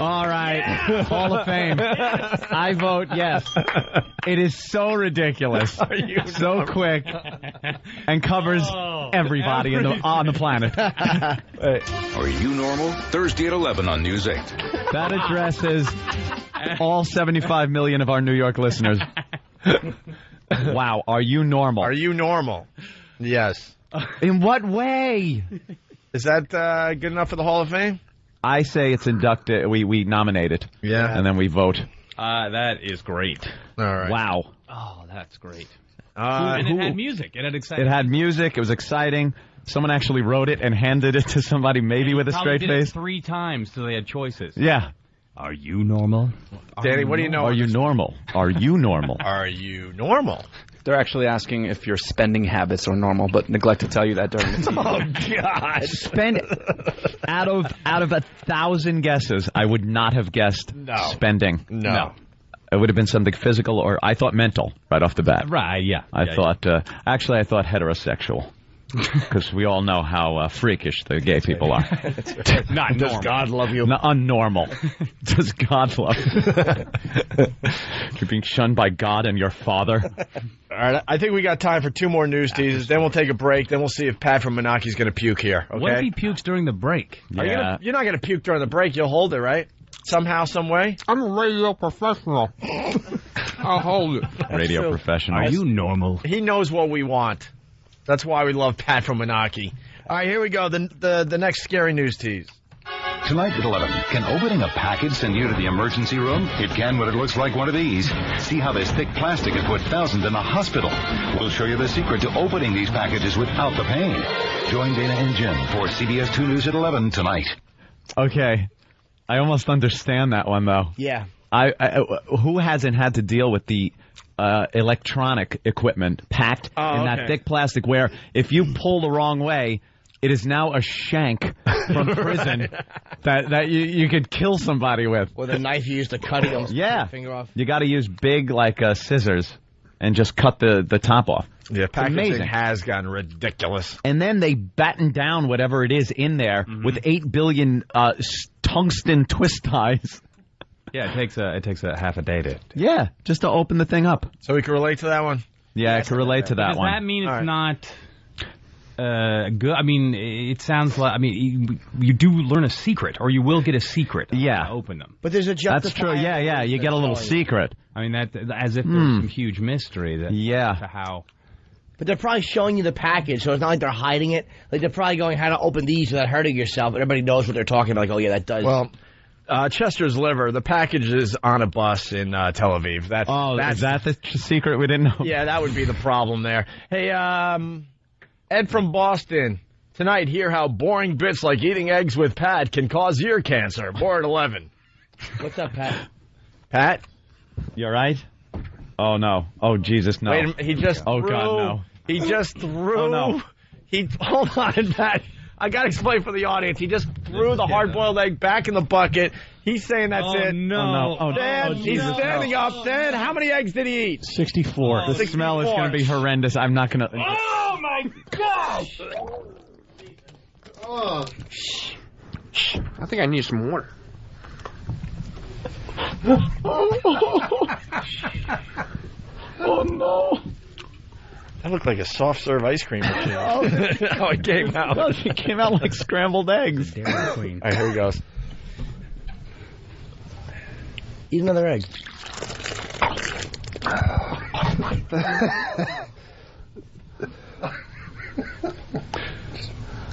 All right, Hall of Fame. I vote yes. It is so ridiculous, so quick, and covers everybody on the planet. Are you normal? Thursday at 11 on News 8. That addresses all 75 million of our New York listeners. Wow, are you normal? Are you normal? Yes. In what way? Is that good enough for the Hall of Fame? I say it's inducted. We nominate it. Yeah. And then we vote. that is great. All right. Wow. Oh, that's great. And it had music. It had exciting. It had music. It was exciting. Someone actually wrote it and handed it to somebody, maybe with a straight did face. It 3 times, so they had choices. Yeah. Are you normal? Danny, what do you know? Are you normal? Are you normal? Are you normal? They're actually asking if your spending habits are normal, but neglect to tell you that during the TV. Oh, God. Spend out of 1,000 guesses, I would not have guessed spending. No. It would have been something physical, or I thought mental right off the bat. Right, yeah. I thought heterosexual. Because we all know how freakish the gay people are. Not Does normal. God love you? No, unnormal. Does God love you? You're being shunned by God and your father. All right, I think we got time for 2 more news teases. Then we'll take a break. Then we'll see if Pat from Monaco's going to puke here. Okay? What if he pukes during the break? Yeah. You're not going to puke during the break. You'll hold it, right? Somehow, some way. I'm a radio professional. I'll hold it. Radio professional. Are you normal? He knows what we want. That's why we love Pat from Monaco. All right, here we go. The next scary news tease. Tonight at 11, can opening a package send you to the emergency room? It can when it looks like one of these. See how this thick plastic has put thousands in the hospital. We'll show you the secret to opening these packages without the pain. Join Dana and Jim for CBS 2 News at 11 tonight. Okay. I almost understand that one, though. Yeah. Who hasn't had to deal with the electronic equipment packed in that thick plastic where if you pull the wrong way, it is now a shank from prison that you could kill somebody with. Or the knife you used to cut it. Yeah. Finger off. You got to use big, scissors and just cut the top off. Yeah, packaging amazing. has gotten ridiculous. And then they batten down whatever it is in there with 8 billion tungsten twist ties. Yeah, it takes a half a day to. Yeah, just to open the thing up. So we can relate to that one? Yeah, I can relate to that Does one. that mean it's not good. I mean, it sounds like. I mean, you do learn a secret, or you will get a secret. Yeah, open them. But there's a That's true. Yeah. You get a little secret. I mean, that as if there's some huge mystery. That to how. But they're probably showing you the package, so it's not like they're hiding it. Like they're probably going how to open these without hurting yourself. Everybody knows what they're talking about. Like, oh yeah, that does. Well. Chester's liver. The package is on a bus in Tel Aviv. Is that the secret we didn't know? Yeah, that would be the problem there. Hey, Ed from Boston. Tonight, hear how boring bits like eating eggs with Pat can cause ear cancer. More at 11. What's up, Pat? Pat? You all right? Oh, no. Oh, Jesus, no. Wait a minute. He just Oh, threw, God, no. He just threw. Oh, no. Hold on, Pat. I got to explain for the audience. He just threw the hard-boiled egg back in the bucket. He's saying that's it. No. Oh, no. Dan, he's standing up. Dan, how many eggs did he eat? 64. The smell is going to be horrendous. I'm not going to... Oh, my gosh! Oh. I think I need some water. Oh, no. That looked like a soft serve ice cream machine. Oh, it came out. Look, it came out like scrambled eggs. All right, here he goes. Eat another egg.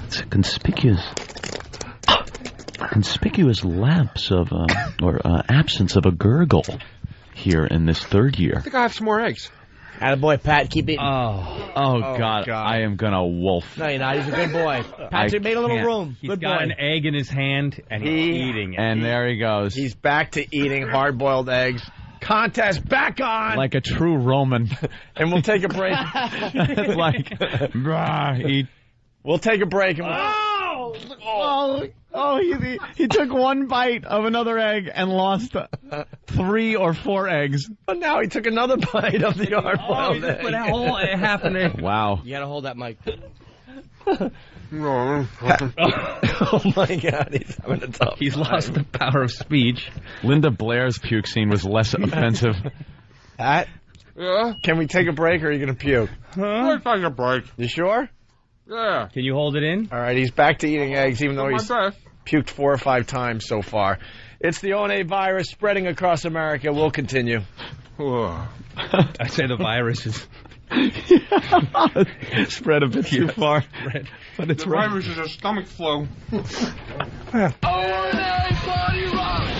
It's a conspicuous lapse of absence of a gurgle here in this third year. I think I have some more eggs. Attaboy, Pat. Keep eating. Oh, God. I am going to wolf. No, you're not. He's a good boy. Patrick made a little room. He's Good got boy. an egg in his hand, and he's eating it. And there he goes. He's back to eating hard-boiled eggs. Contest back on! Like a true Roman. And we'll take a break. It's like, eat. We'll take a break. And he took one bite of another egg and lost 3 or 4 eggs. But now he took another bite of the hard-boiled egg. Put a whole half an egg. Wow. You gotta hold that mic. Oh my God, he's having a tough He's time. lost the power of speech. Linda Blair's puke scene was less offensive. Pat? Yeah? Can we take a break or are you going to puke? We'll take a break. You sure? Yeah. Can you hold it in? All right, he's back to eating eggs, even though he's my best. puked 4 or 5 times so far. It's the ONA virus spreading across America. We'll continue. I say the virus is... Spread a bit too far. But it's the virus is a stomach flu.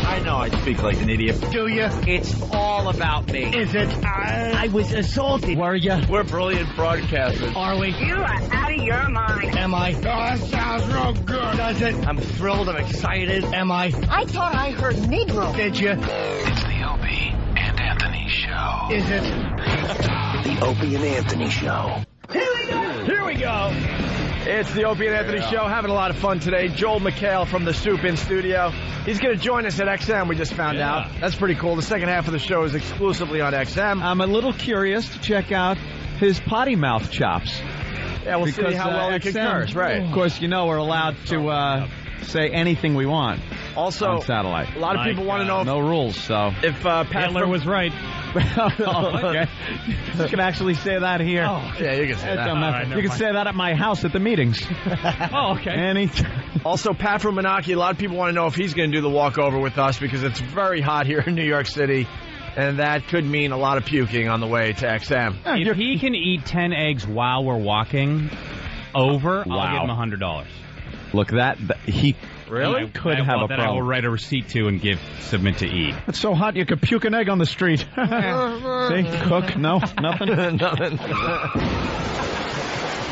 I know I speak like an idiot. Do you? It's all about me. Is it? I was assaulted. Were you? We're brilliant broadcasters. Are we? You are out of your mind. Am I? Oh, that sounds real good. Does it? I'm thrilled. I'm excited. Am I? I thought I heard Negro. Did you? It's the Opie and Anthony Show. Is it? The Opie and Anthony Show. Here we go. It's the Opie and Anthony Show. Having a lot of fun today. Joel McHale from the Soup in studio. He's going to join us at XM, we just found out. That's pretty cool. The second half of the show is exclusively on XM. I'm a little curious to check out his potty mouth chops. Yeah, we'll see how well he can curse, right. Of course, you know we're allowed to say anything we want. Also, on satellite. A lot of people want to know if, no rules, so if Pat Hitler was right. okay. You can actually say that here. Oh, yeah, you can say that. You can say that at my house at the meetings. Oh, okay. Also, Pat from Menaki, a lot of people want to know if he's going to do the walkover with us because it's very hot here in New York City, and that could mean a lot of puking on the way to XM. If he can eat 10 eggs while we're walking over, I'll give him $100. Look, he really could have a problem. I will write a receipt to and submit to E. It's so hot you could puke an egg on the street. See, cook, no, nothing. Nothing.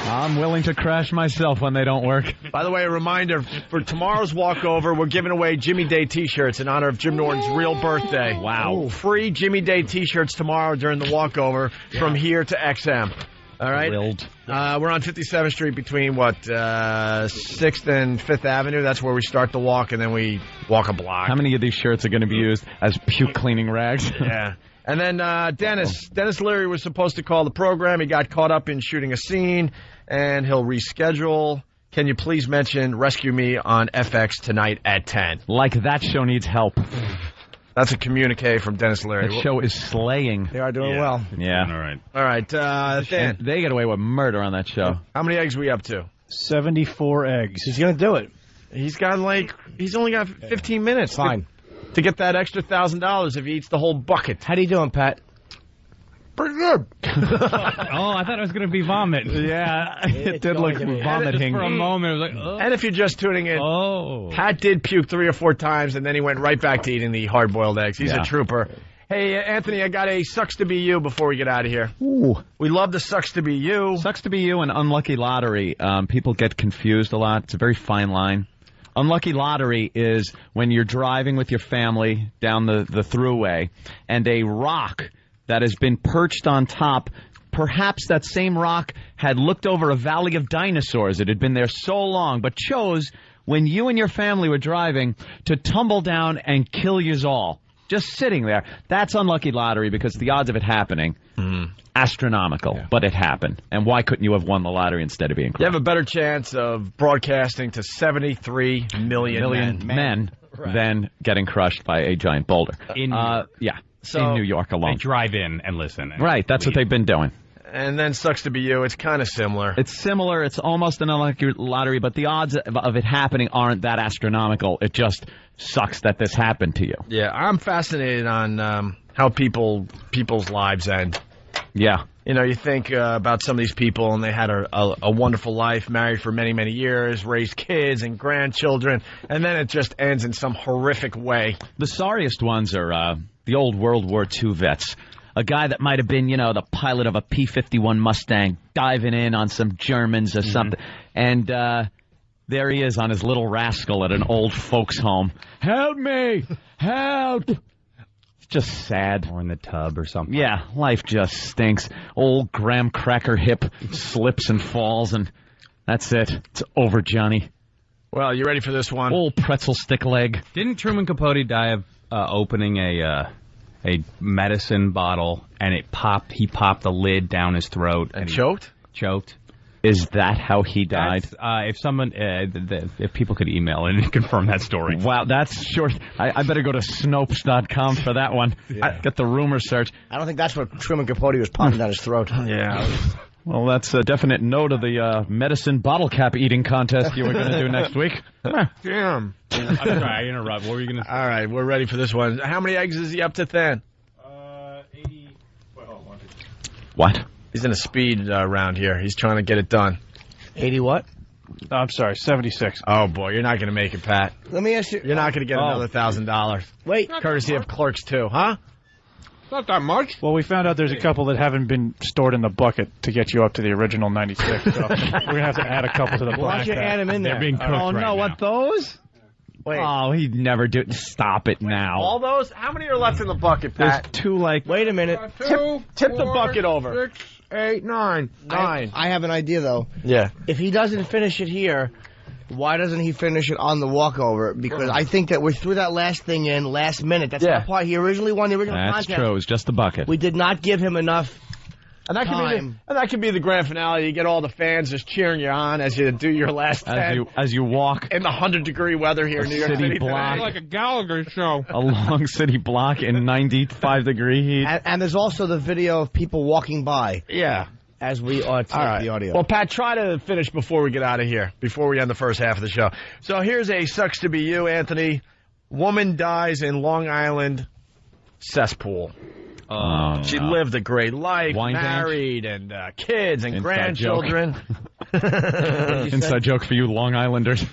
I'm willing to crash myself when they don't work. By the way, a reminder, for tomorrow's walkover, we're giving away Jimmy Day T-shirts in honor of Jim Norton's real birthday. Wow. Free Jimmy Day T-shirts tomorrow during the walkover from here to XM. All right? We're on 57th Street between, 6th and 5th Avenue. That's where we start the walk, and then we walk a block. How many of these shirts are going to be used as puke cleaning rags? Yeah. And then Dennis Leary was supposed to call the program. He got caught up in shooting a scene, and he'll reschedule. Can you please mention Rescue Me on FX tonight at 10? Like that show needs help. That's a communique from Dennis Leary. That show is slaying. They are doing well. Yeah. All right. All right. Dan, They get away with murder on that show. how many eggs we up to? 74 eggs. He's going to do it. He's only got 15 minutes. Fine. To get that extra $1,000 if he eats the whole bucket. How you doing, Pat? Pretty good. I thought it was going to be vomit. Yeah, it did look Just vomiting. for a moment, it was like, oh. And if you're just tuning in, Pat did puke 3 or 4 times, and then he went right back to eating the hard-boiled eggs. He's a trooper. Hey, Anthony, I got a sucks to be you before we get out of here. Ooh. We love the sucks to be you. Sucks to be you and unlucky lottery. People get confused a lot. It's a very fine line. Unlucky lottery is when you're driving with your family down the thruway and a rock that has been perched on top, perhaps that same rock had looked over a valley of dinosaurs. It had been there so long, but chose, when you and your family were driving, to tumble down and kill yous all. Just sitting there. That's unlucky lottery because the odds of it happening, astronomical, but it happened. And why couldn't you have won the lottery instead of being crushed? You have a better chance of broadcasting to 73 million men than getting crushed by a giant boulder. In New York. Yeah. So, in New York alone. They drive in and listen. And right, that's what they've been doing. And then sucks to be you. It's kind of similar. It's similar. It's almost an unlucky lottery, but the odds of it happening aren't that astronomical. It just sucks that this happened to you. Yeah, I'm fascinated on how people's lives end. Yeah. You know, you think about some of these people, and they had a wonderful life, married for many, many years, raised kids and grandchildren, and then it just ends in some horrific way. The sorriest ones are the old World War II vets. A guy that might have been, the pilot of a P-51 Mustang diving in on some Germans or something. And there he is on his little rascal at an old folks' home. Help me! Help! It's just sad. Or in the tub or something. Yeah, life just stinks. Old graham cracker hip slips and falls, and that's it. It's over, Johnny. Well, you ready for this one? Old pretzel stick leg. Didn't Truman Capote die of opening a medicine bottle, and he popped the lid down his throat and choked? Choked. Is that how he died? If people could email in and confirm that story. Wow, that's short. I better go to Snopes.com for that one. Yeah. Get the rumor search. I don't think that's what Truman Capote was popping down his throat. Yeah. Well, that's a definite no to the medicine bottle cap eating contest you were going to do next week. Damn. I'm sorry, I interrupt. What were you going to say? All right, we're ready for this one. How many eggs is he up to, Than? 80. What? He's in a speed round here. He's trying to get it done. 80 what? Oh, I'm sorry, 76. Oh, boy, you're not going to make it, Pat. Let me ask you. You're not going to get another $1,000. Wait. Courtesy of Clerks 2, huh? Not that much. Well, we found out there's a couple that haven't been stored in the bucket to get you up to the original 96. So we're going to have to add a couple to the Why don't you add them in there? They're being cooked Oh, right no, now. what, those? Wait. Oh, he'd never do it. Stop it now. All those? How many are left in the bucket, Pat? There's two, Wait a minute. Tip the bucket over. 6, 8, 9. 9. I have an idea, though. Yeah. If he doesn't finish it here, why doesn't he finish it on the walkover? Because I think that we threw that last thing in last minute. That's the part. He originally won the original That's contest. true. It was just the bucket. We did not give him enough time. That could be the grand finale. You get all the fans just cheering you on as you do your last 10 as you walk in the 100-degree weather here in New York City block. today. Like a Gallagher show. A long city block in 95-degree heat. And there's also the video of people walking by. Yeah. As we take the audio. Well, Pat, try to finish before we get out of here, before we end the first half of the show. So here's a sucks to be you, Anthony. Woman dies in Long Island cesspool. She lived a great life, married, and kids and grandchildren. Inside joke for you Long Islanders.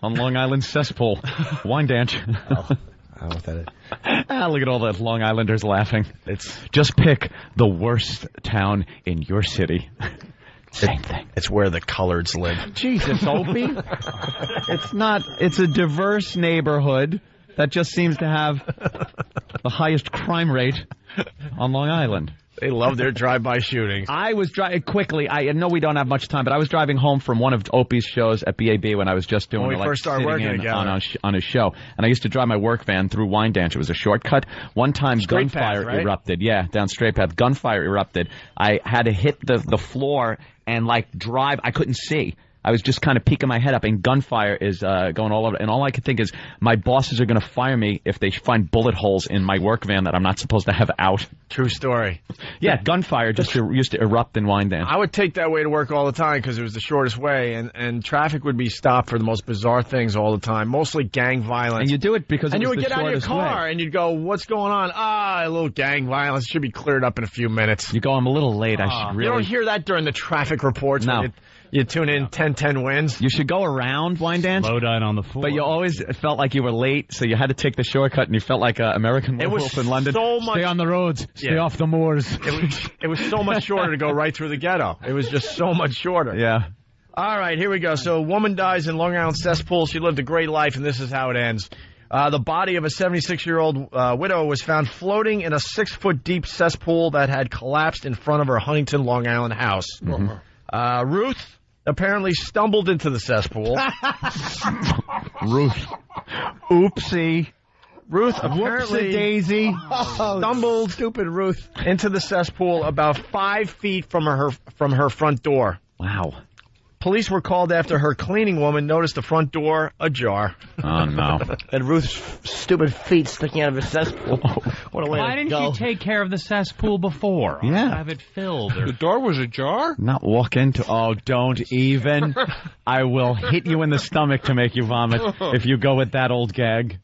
On Long Island cesspool. Wine dance. I don't know what that is. Look at all the Long Islanders laughing. It's just pick the worst town in your city. Same thing. It's where the coloreds live. Jesus, Opie. It's a diverse neighborhood that just seems to have the highest crime rate on Long Island. They love their drive-by shootings. I was driving quickly. I know we don't have much time, but I was driving home from one of Opie's shows at BAB when I was just doing when we first started sitting working in together on his show. And I used to drive my work van through Wine Dance. It was a shortcut. One time, Straight gunfire path, right? erupted. Yeah, down Straight Path. Gunfire erupted. I had to hit the floor and drive. I couldn't see. I was just kind of peeking my head up, and gunfire is going all over. And all I could think is my bosses are going to fire me if they find bullet holes in my work van that I'm not supposed to have out. True story. Yeah, gunfire just used to erupt in Wyandanch. I would take that way to work all the time because it was the shortest way, and traffic would be stopped for the most bizarre things all the time, mostly gang violence. And you do it because and it you was would the get out of your shortest car way. and you'd go, "What's going on?" A little gang violence should be cleared up in a few minutes. You go, "I'm a little late. I should really." You don't hear that during the traffic reports. No. When you tune in 10-10 wins. You should go around Wyandanch. Low down on the floor. But you always felt like you were late, so you had to take the shortcut, and you felt like American Werewolf in London. So much. Stay on the roads. Stay off the moors. It was so much shorter to go right through the ghetto. It was just so much shorter. Yeah. All right, here we go. So a woman dies in Long Island cesspool. She lived a great life, and this is how it ends. The body of a 76-year-old widow was found floating in a 6-foot deep cesspool that had collapsed in front of her Huntington, Long Island house. Mm-hmm. Ruth apparently stumbled into the cesspool. Ruth. Oopsie. Ruth apparently Daisy stumbled, stupid Ruth, into the cesspool about 5 feet from her front door. Wow. Police were called after her cleaning woman noticed the front door ajar. Oh, no. And Ruth's stupid feet sticking out of a cesspool. What a way Why to didn't go. you take care of the cesspool before? Yeah. Have it filled. Or... The door was ajar? Not walk into... Oh, don't even. I will hit you in the stomach to make you vomit if you go with that old gag.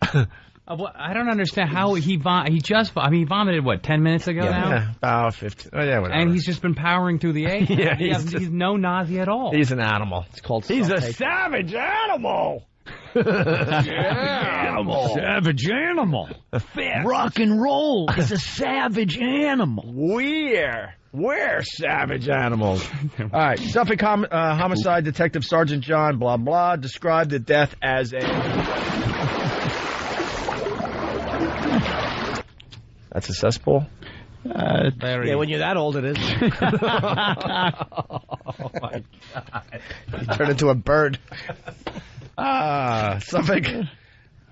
I don't understand how he vomited, what, 10 minutes ago now? Yeah, about 15. Oh, yeah, whatever. And he's just been powering through the egg? Yeah, he's no nausea at all. He's an animal. It's called He's a self-tape. savage animal. Savage animal. Rock and roll is a savage animal. We're savage animals. All right. Suffolk homicide detective Sergeant John blah blah described the death as a... That's a cesspool? Yeah, when you're that old, it is. Oh, my God. You turn into a bird. Suffolk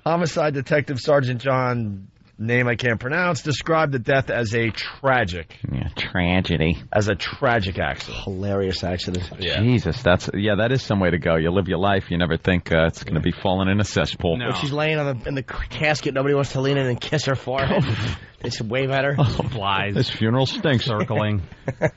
homicide detective Sergeant John, name I can't pronounce, described the death as a tragic. Yeah, tragedy. As a tragic accident. Hilarious accident. Yeah. Jesus, that is some way to go. You live your life, you never think it's going to be falling in a cesspool. When she's laying in the casket, nobody wants to lean in and kiss her forehead. It's way better. Flies. This funeral stinks. Circling.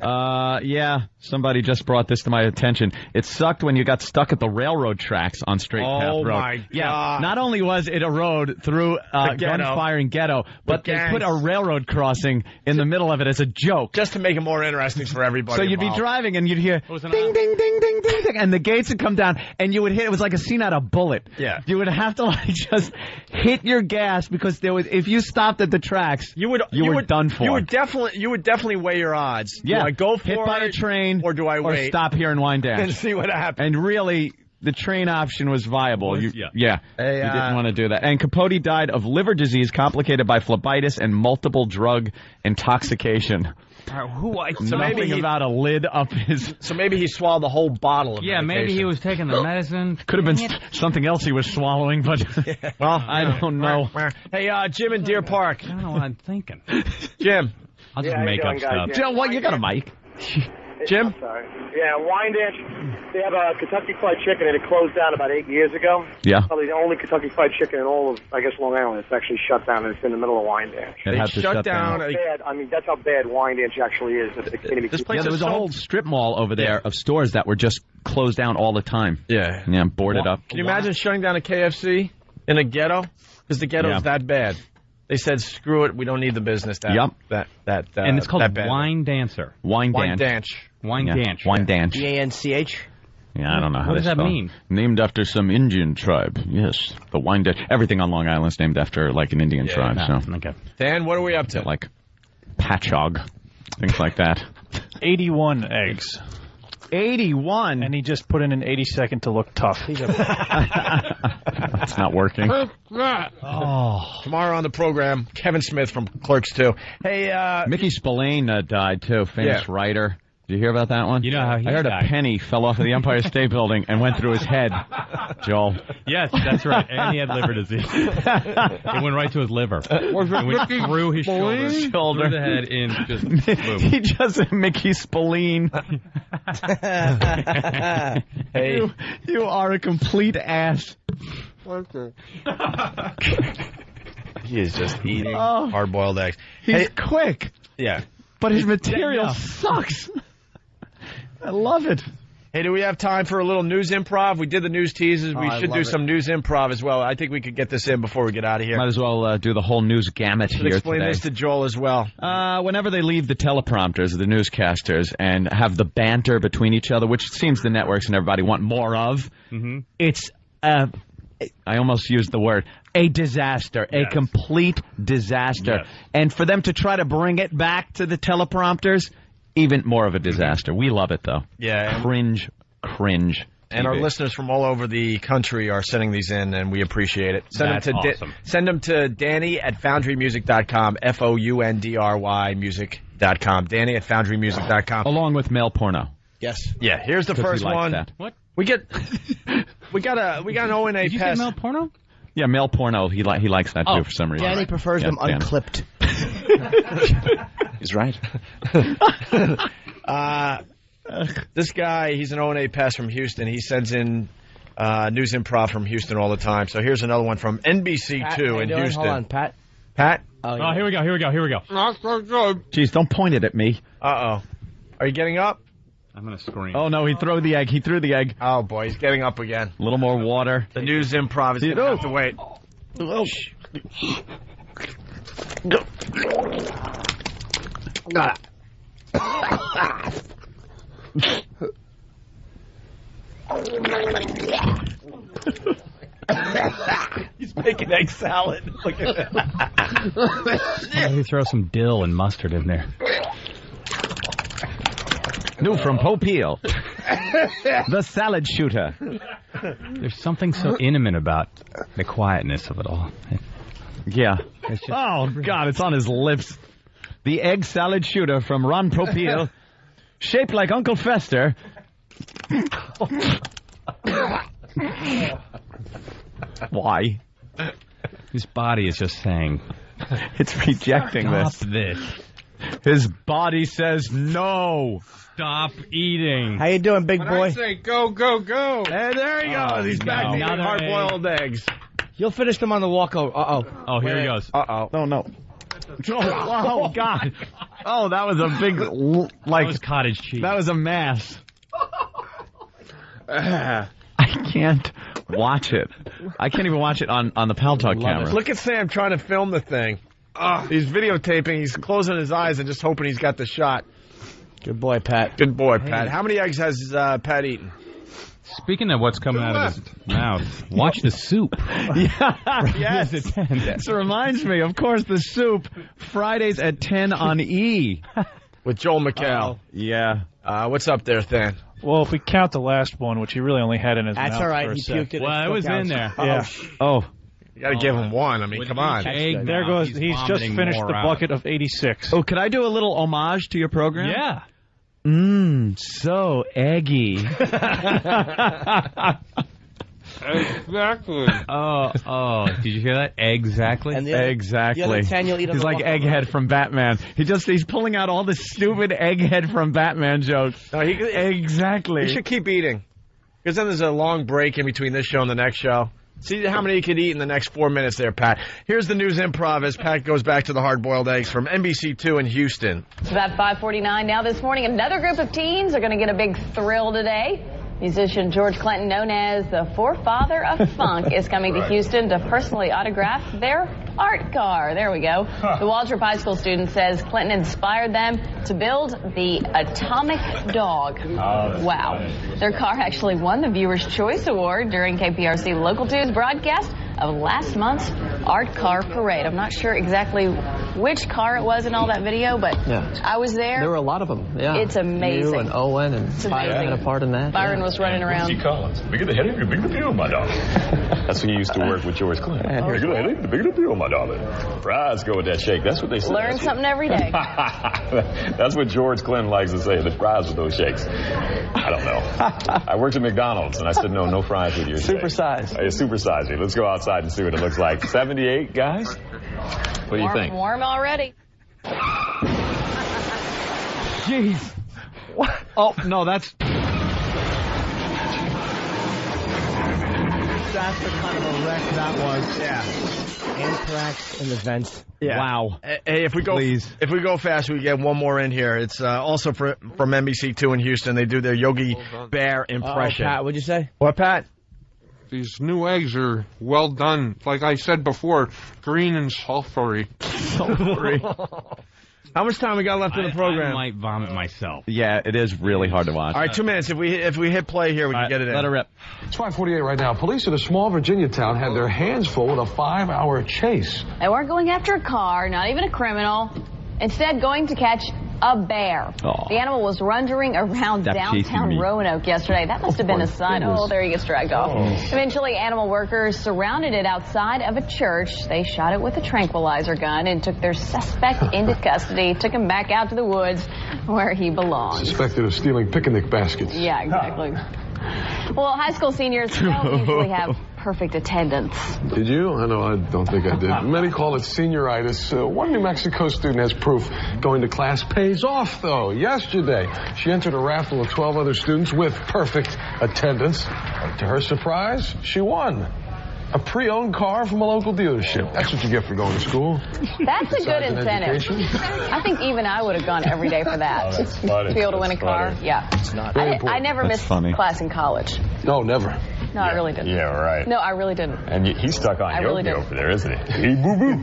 Yeah, somebody just brought this to my attention. It sucked when you got stuck at the railroad tracks on Straight Path Road. Oh, my God. Yeah, not only was it a road through gunfire and ghetto, but they put a railroad crossing in the middle of it as a joke. Just to make it more interesting for everybody So you'd involved. be driving and you'd hear ding, ding, ding, ding, ding, ding, and the gates would come down and you would hit. It was like a scene out of Bullet. Yeah. You would have to just hit your gas because if you stopped at the tracks, you were done for. You would definitely weigh your odds. Yeah. Do I go for hit by a train, or do I wait? Or stop here in Wyandanch and see what happens? And really, the train option was viable. You didn't want to do that. And Capote died of liver disease complicated by phlebitis and multiple drug intoxication. Nothing about a lid up his... So maybe he swallowed the whole bottle of medication. Maybe he was taking the medicine. Could have been something else he was swallowing, but... Well, I don't know. Hey, Jim in Deer Park. I don't know what I'm thinking. Jim. I'll just make up stuff. Jim, what? You got a mic. Jim? Sorry. Yeah, Wyandanch, they have a Kentucky Fried Chicken, and it closed down about 8 years ago. Yeah. Probably the only Kentucky Fried Chicken in all of, I guess, Long Island. It's actually shut down, and it's in the middle of Wyandanch. It had to shut down. I mean, that's how bad Wyandanch actually is. There was a whole strip mall over there of stores that were just closed down all the time. Yeah. Yeah, boarded up. Can you imagine shutting down a KFC in a ghetto? Because the ghetto is that bad. They said, "Screw it, we don't need the business." And it's called Wine Dancer. Wyandanch. Wyandanch. Wyandanch. Wyandanch. Yeah, I don't know how What to does that spell it. mean? Named after some Indian tribe. Yes, the Wyandanch. Everything on Long Island is named after like an Indian tribe. So. Okay. Dan, what are we up to? Like Patchogue, things like that. 81 eggs. 81? And he just put in an 82nd to look tough. That's not working. Tomorrow on the program, Kevin Smith from Clerks 2. Hey, Mickey Spillane died too, famous writer. Did you hear about that one? You know how he I heard died. a penny fell off of the Empire State Building and went through his head. Joel. Yes, that's right. And he had liver disease. It went right to his liver. It went through his shoulder, through the head, in just boom. He just Mickey Spillane. Hey, you are a complete ass. He is just eating hard-boiled eggs. He's quick. Yeah. But his material sucks. I love it. Hey, do we have time for a little news improv? We did the news teases. We should do some news improv as well. I think we could get this in before we get out of here. Might as well do the whole news gamut here explain today. this to Joel as well. Whenever they leave the teleprompters, the newscasters, and have the banter between each other, which it seems the networks and everybody want more of, it's, I almost used the word, a disaster, a complete disaster. And for them to try to bring it back to the teleprompters, even more of a disaster. We love it, though. Yeah. Cringe. And our listeners from all over the country are sending these in, and we appreciate it. Send them to Danny at FoundryMusic.com, FOUNDRY music.com, Danny at FoundryMusic.com. Along with male porno. Yes. Yeah, here's the first one. That. What? We got an O&A Did you say male porno? Yeah, male porno. He likes that too for some reason. Danny prefers them unclipped. He's right. This guy, he's an O&A pass from Houston. He sends in news improv from Houston all the time. So here's another one from NBC2 in Houston. Hold on, Pat. Pat? Oh, here we go. Not so good. Jeez, don't point it at me. Uh-oh. Are you getting up? I'm going to scream. Oh, no, he threw the egg. Oh, boy, he's getting up again. A little more water. The news improv is going to have to wait. He's making egg salad. Look at that. Maybe throw some dill and mustard in there. New from Popeil. The salad shooter. There's something so intimate about the quietness of it all. Yeah. Oh, God, it's on his lips. The egg salad shooter from Ron Popeil. Shaped like Uncle Fester. Why? His body is just saying, it's rejecting stop this. His body says no. Stop eating. How you doing, big boy? I say go, go, go. And there he goes. He's back eating hard-boiled eggs. You'll finish them on the walkover. Uh-oh. Oh, here he goes. Uh-oh. Oh, no. Oh, God. Oh, that was a big, that was cottage cheese. That was a mass. I can't watch it. I can't even watch it on the Pal Talk camera. Look at Sam trying to film the thing. He's videotaping. He's closing his eyes and just hoping he's got the shot. Good boy, Pat. Good boy, Pat. How many eggs has Pat eaten? Speaking of what's coming out of his mouth, watch the soup. Yes. This reminds me, of course, the soup. Fridays at 10 on E. With Joel McHale. Yeah. What's up there, Than? Well, if we count the last one, which he really only had in his mouth. That's all right. For a He sec. puked it. Well, it was in there. Yeah. Oh. You got to give him one. I mean, come on. There goes. He's just finished the bucket of 86. Oh, could I do a little homage to your program? Yeah. So eggy. Exactly. Oh, did you hear that? Exactly. And the other, Exactly. The other 10 you'll eat on He's the like walkover. Egghead from Batman. He's pulling out all the stupid Egghead from Batman jokes. No, exactly. You should keep eating. Because then there's a long break in between this show and the next show. See how many you could eat in the next 4 minutes there, Pat. Here's the news improv as Pat goes back to the hard-boiled eggs from NBC2 in Houston. It's about 5:49 now this morning. Another group of teens are going to get a big thrill today. Musician George Clinton, known as the forefather of funk, is coming to Houston to personally autograph their art car. There we go. The Waldrop High School student says Clinton inspired them to build the Atomic Dog. Wow. Their car actually won the Viewer's Choice Award during KPRC Local 2's broadcast of last month's Art Car Parade. I'm not sure exactly which car it was in all that video, but I was there. There were a lot of them. Yeah, it's amazing. You and Owen and Byron a part in that. Byron was running around. Lucy Collins, bigger the headache, the bigger the pill, my darling. That's when you used to work with George Clinton. Bigger the headache, the bigger the pill, my darling. Fries go with that shake. That's what they say. Learn something every day. That's what George Clinton likes to say. The fries with those shakes. I don't know. I worked at McDonald's and I said no fries with your shake. Supersize. Supersize it. Let's go outside and see what it looks like. 78, guys? What do you think? Warm already. Jeez. What? Oh, no, that's... That's the kind of a wreck that was. Yeah. Anthrax in the vents. Yeah. Wow. Hey, if we go fast, we get one more in here. It's also from NBC2 in Houston. They do their Yogi Bear impression. Pat, what'd you say? What, Pat? These new eggs are well done. Like I said before, green and sulfury. How much time we got left in the program? I might vomit myself. Yeah, it is really hard to watch. All right, 2 minutes. If we hit play here, we can get it in. Let her rip. It's 5:48 right now. Police in a small Virginia town had their hands full with a 5-hour chase. They weren't going after a car, not even a criminal. Instead, going to catch a bear. Oh. The animal was wandering around downtown Roanoke yesterday. That must have been a sign. Oh, there he gets dragged off. Eventually, animal workers surrounded it outside of a church. They shot it with a tranquilizer gun and took their suspect into custody, took him back out to the woods where he belongs. Suspected of stealing picnic baskets. Yeah, exactly. Well, high school seniors don't usually have perfect attendance. Did you? I know, I don't think I did. Many call it senioritis. One New Mexico student has proof going to class pays off, though. Yesterday, she entered a raffle with 12 other students with perfect attendance. To her surprise, she won. A pre-owned car from a local dealership. That's what you get for going to school. That's a good incentive. I think even I would have gone every day for that. Oh, that's funny. To be able to win a car. Yeah. It's not very important. I never missed class in college. No, never. No, I really didn't. Yeah, right. No, I really didn't. And he's stuck on Yogi over there, isn't he? Hey, boo-boo.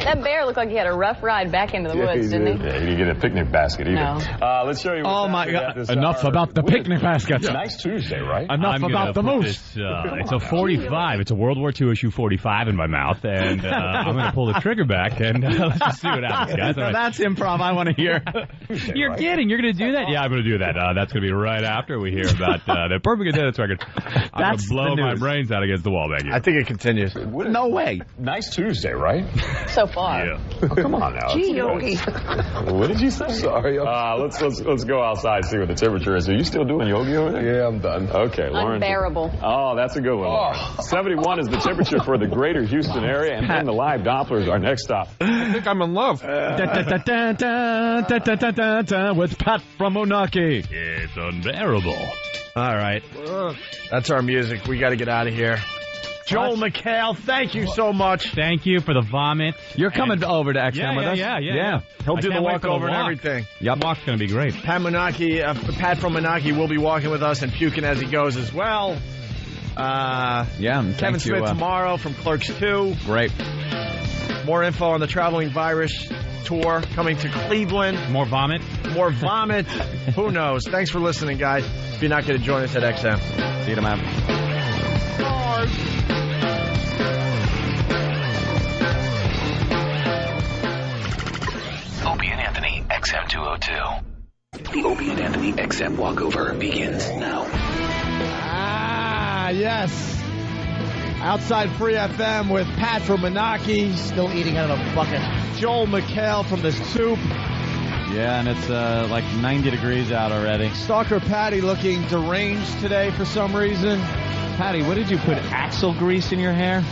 That bear looked like he had a rough ride back into the woods, didn't he? Yeah, he didn't get a picnic basket either. No. Let's show you. Oh, my God. Enough about the picnic baskets. Nice Tuesday, right? Enough about the moose. It's a 45. It's a World War II issue 45 in my mouth, and I'm going to pull the trigger back, and let's just see what happens, guys. Right. That's improv I want to hear. You're kidding. You're going to do that? Yeah, I'm going to do that. That's going to be right after we hear about the perfect attendance record. I'm going to blow my brains out against the wall back here. I think it continues. No way. Nice Tuesday, right? So far. Yeah. Oh, come on now. Gee, Yogi. What did you say? Sorry. Let's go outside and see what the temperature is. Are you still doing yogi over there? Yeah, I'm done. Okay, Lauren. Unbearable. Oh, that's a good one. 71 is the temperature for the greater Houston area, and then the live Dopplers are next stop. I think I'm in love. With Pat from Monaki. It's unbearable. All right. That's our music. We got to get out of here. Joel McHale, thank you so much. Thank you for the vomit. You're coming over to XM with us? Yeah. He'll do the walk over and everything. Yep. The walk's going to be great. Pat from Monaki will be walking with us and puking as he goes as well. Kevin Smith tomorrow from Clerks 2. Great. More info on the Traveling Virus tour coming to Cleveland. More vomit. Who knows? Thanks for listening, guys. If you're not going to join us at XM. See you tomorrow. Opie and Anthony, XM 202. The Opie and Anthony XM walkover begins now. Yes. Outside Free FM with Pat from Menaki, still eating out of a bucket. Joel McHale from the Soup. Yeah, and it's like 90 degrees out already. Stalker Patty looking deranged today for some reason. Patty, what did you put, axle grease in your hair?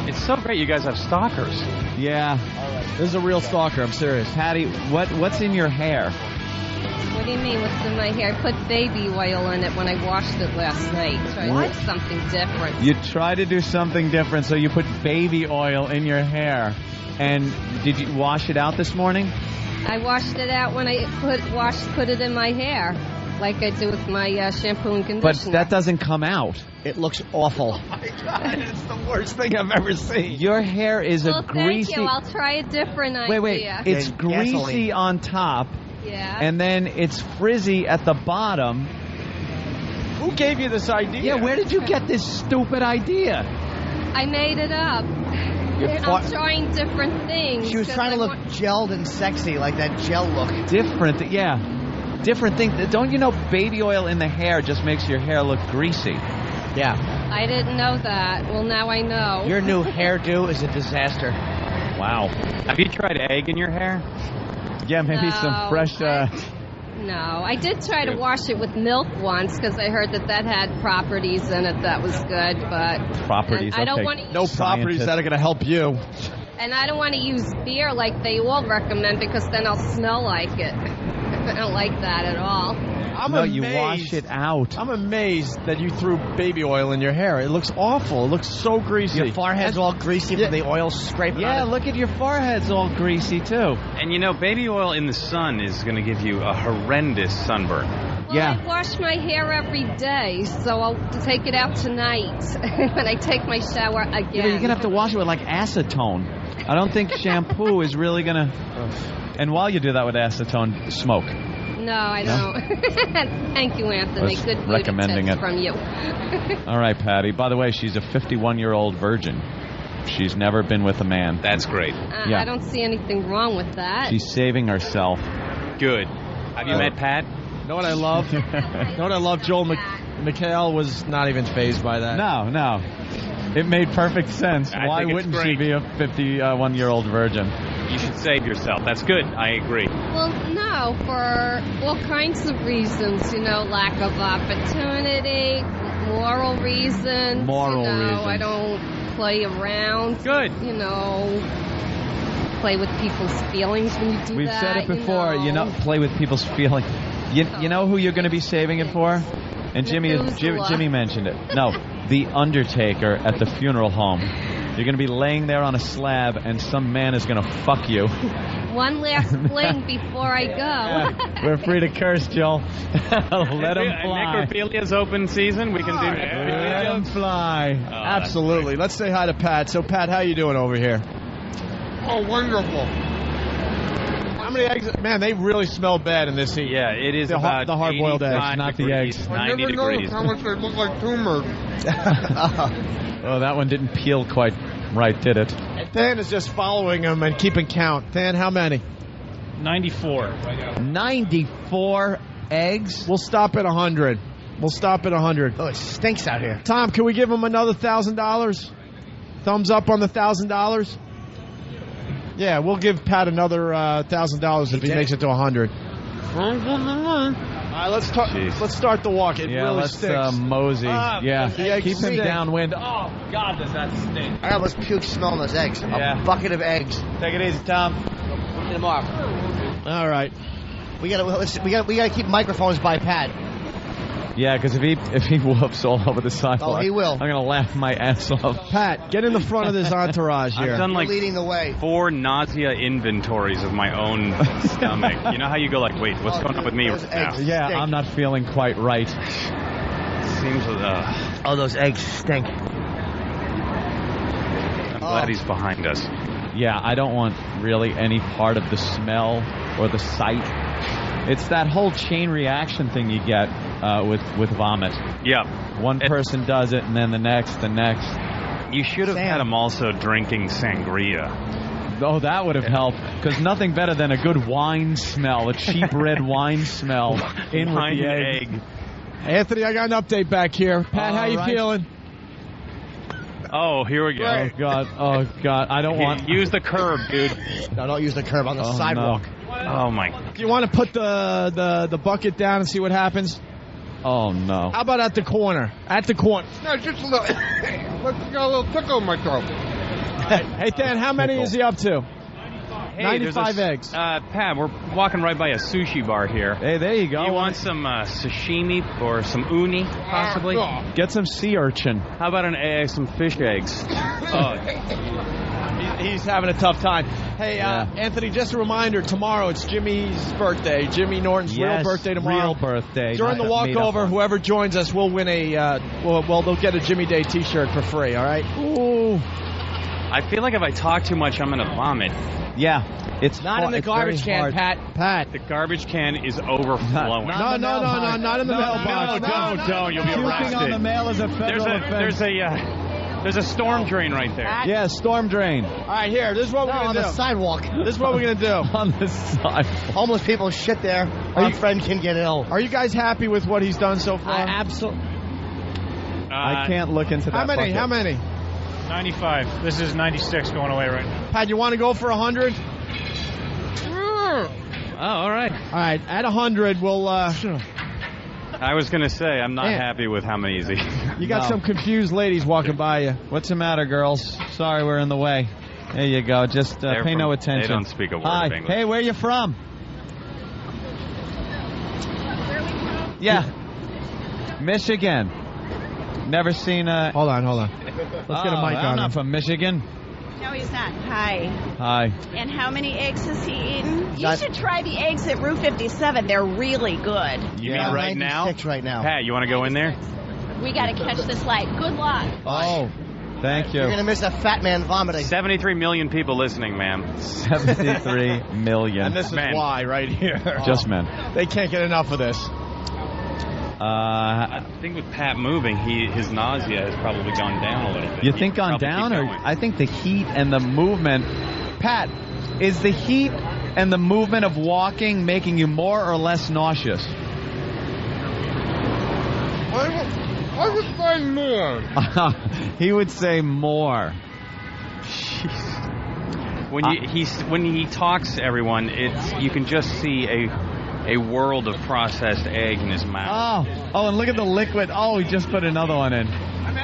It's so great you guys have stalkers. Yeah. All right. This is a real stalker, I'm serious. Patty, what's in your hair? What do you mean, what's in my hair? I put baby oil in it when I washed it last night. So I did something different. You tried to do something different, so you put baby oil in your hair. And did you wash it out this morning? I washed it out when I put it in my hair, like I do with my shampoo and conditioner. But that doesn't come out. It looks awful. Oh, my God. It's the worst thing I've ever seen. Your hair is a greasy... Thank you. I'll try a different idea. Wait. It's greasy on top. Yeah. And then it's frizzy at the bottom. Who gave you this idea? Yeah, where did you get this stupid idea? I made it up. I'm trying different things. She was trying to look gelled and sexy, like that gel look. Different thing. Don't you know baby oil in the hair just makes your hair look greasy? Yeah. I didn't know that. Well, now I know. Your new hairdo is a disaster. Wow. Have you tried egg in your hair? Yeah, maybe some fresh... No, I did try to wash it with milk once because I heard that had properties in it that was good, but... Properties, I don't want to no properties that are going to help you. And I don't want to use beer like they all recommend because then I'll smell like it. I don't like that at all. You wash it out. I'm amazed that you threw baby oil in your hair. It looks awful. It looks so greasy. Your forehead's all greasy from the oil scraping on it. Look at your forehead's all greasy, too. And you know, baby oil in the sun is going to give you a horrendous sunburn. Well, I wash my hair every day, so I'll take it out tonight when I take my shower again. Yeah, but you're going to have to wash it with, like, acetone. I don't think shampoo is really going to... And while you do that with acetone, smoke. No, I don't. Thank you, Anthony. Good recommending tips it from you. All right, Patty. By the way, she's a 51-year-old virgin. She's never been with a man. That's great. I don't see anything wrong with that. She's saving herself. Good. Have you met Pat? You know what I love? Joel McHale was not even fazed by that. No. It made perfect sense. Why wouldn't she be a 51-year-old virgin? You should save yourself. That's good. I agree. Well, no, for all kinds of reasons, lack of opportunity, moral reasons. I don't play around. Good. Play with people's feelings when you do We've that. said it before, play with people's feelings. You know who you're going to be saving it for? And Jimmy mentioned it. No, the Undertaker at the funeral home. You're going to be laying there on a slab, and some man is going to fuck you. One last fling before I go. We're free to curse, Joel. Let him fly. Necrophilia's open season. We can do necrophilia. Let him fly. Absolutely. Let's say hi to Pat. So, Pat, how you doing over here? Oh, wonderful. How many eggs? Man, they really smell bad in this heat. Yeah, it is the about the hard-boiled eggs, not the eggs. 90 degrees. How much they look like tumors. Oh, that one didn't peel quite right, did it? Than is just following them and keeping count. Than, how many? 94. 94 eggs? We'll stop at 100. Oh, it stinks out here. Tom, can we give him another $1,000? Thumbs up on the $1,000? Yeah, we'll give Pat another $1,000 if he makes it to 100. All right, let's start the walk. It really stinks. Let's mosey. Keep him downwind. Oh, God, does that stink. I almost puked smelling those eggs. A bucket of eggs. Take it easy, Tom. Get them off. All right. We gotta keep microphones by Pat. Yeah, because if he whoops all over the sidewalk, he will. I'm going to laugh my ass off. Pat, get in the front of this entourage here. I've done leading the way. 4 nausea inventories of my own stomach. You know how you go like, wait, what's going on with me right now? Yeah, I'm not feeling quite right. Seems those eggs stink. I'm glad he's behind us. Yeah, I don't want really any part of the smell or the sight. It's that whole chain reaction thing you get with vomit. Yeah. One person does it, and then the next. You should have had him also drinking sangria. Oh, that would have helped, because nothing better than a good wine smell, a cheap red wine smell in with the egg. Anthony, I got an update back here. Pat, how you feeling? Oh, here we go. Oh, God. I don't want... Use the curb, dude. No, don't use the curb on the sidewalk. No. Oh, my... Do you want to put the bucket down and see what happens? Oh, no. How about at the corner? At the corner. No, just a little... Got a little tickle in my throat. Hey, Dan, how many is he up to? Hey, 95 eggs. Pat, we're walking right by a sushi bar here. Hey, there you go. You want some sashimi or some uni, possibly? Get some sea urchin. How about some fish eggs? He's having a tough time. Hey, Anthony, just a reminder, tomorrow it's Jimmy's birthday. Jimmy Norton's real birthday tomorrow. Real birthday. During the walkover, whoever joins us will win they'll get a Jimmy Day t-shirt for free, all right? Ooh. I feel like if I talk too much, I'm going to vomit. Yeah. It's not in the garbage can, Pat. The garbage can is overflowing. No, not in the mailbox. No, don't. You'll be arrested. On the mail is a federal offense. There's a storm drain right there. Yeah, storm drain. All right, here. This is what we're going on to do. the sidewalk. This is what we're going to do. On the sidewalk. Homeless people shit there. Our friend can get ill. Are you guys happy with what he's done so far? Absolutely. I can't look into that. How many? bucket. How many? 95. This is 96 going away right now. Pat, you want to go for 100? Oh, all right. All right, at 100, we'll. I was going to say, I'm not happy with how many easy. You got some confused ladies walking by you. What's the matter, girls? Sorry, we're in the way. There you go. Just pay no attention. They don't speak a word Hi. of English. Hey, where you from? Yeah. Michigan. Never seen a... Hold on. Let's get a mic on. I'm not from Michigan. No, he's not. Hi. Hi. And how many eggs has he eaten? You Not- should try the eggs at Route 57. They're really good. You mean right now? 96 right now. Pat, you want to go in there? We got to catch this light. Good luck. Oh, thank you. You're going to miss a fat man vomiting. 73 million people listening, ma'am. 73 million. And this is Men. why right here. Just men. They can't get enough of this. I think with Pat moving, his nausea has probably gone down a little bit. You think gone Probably down, keep or going. I think the heat and the movement. Pat, is the heat and the movement of walking making you more or less nauseous? I would say more. He would say more. When he talks to everyone, you can just see a world of processed egg in his mouth. Oh, and look at the liquid. Oh, he just put another one in.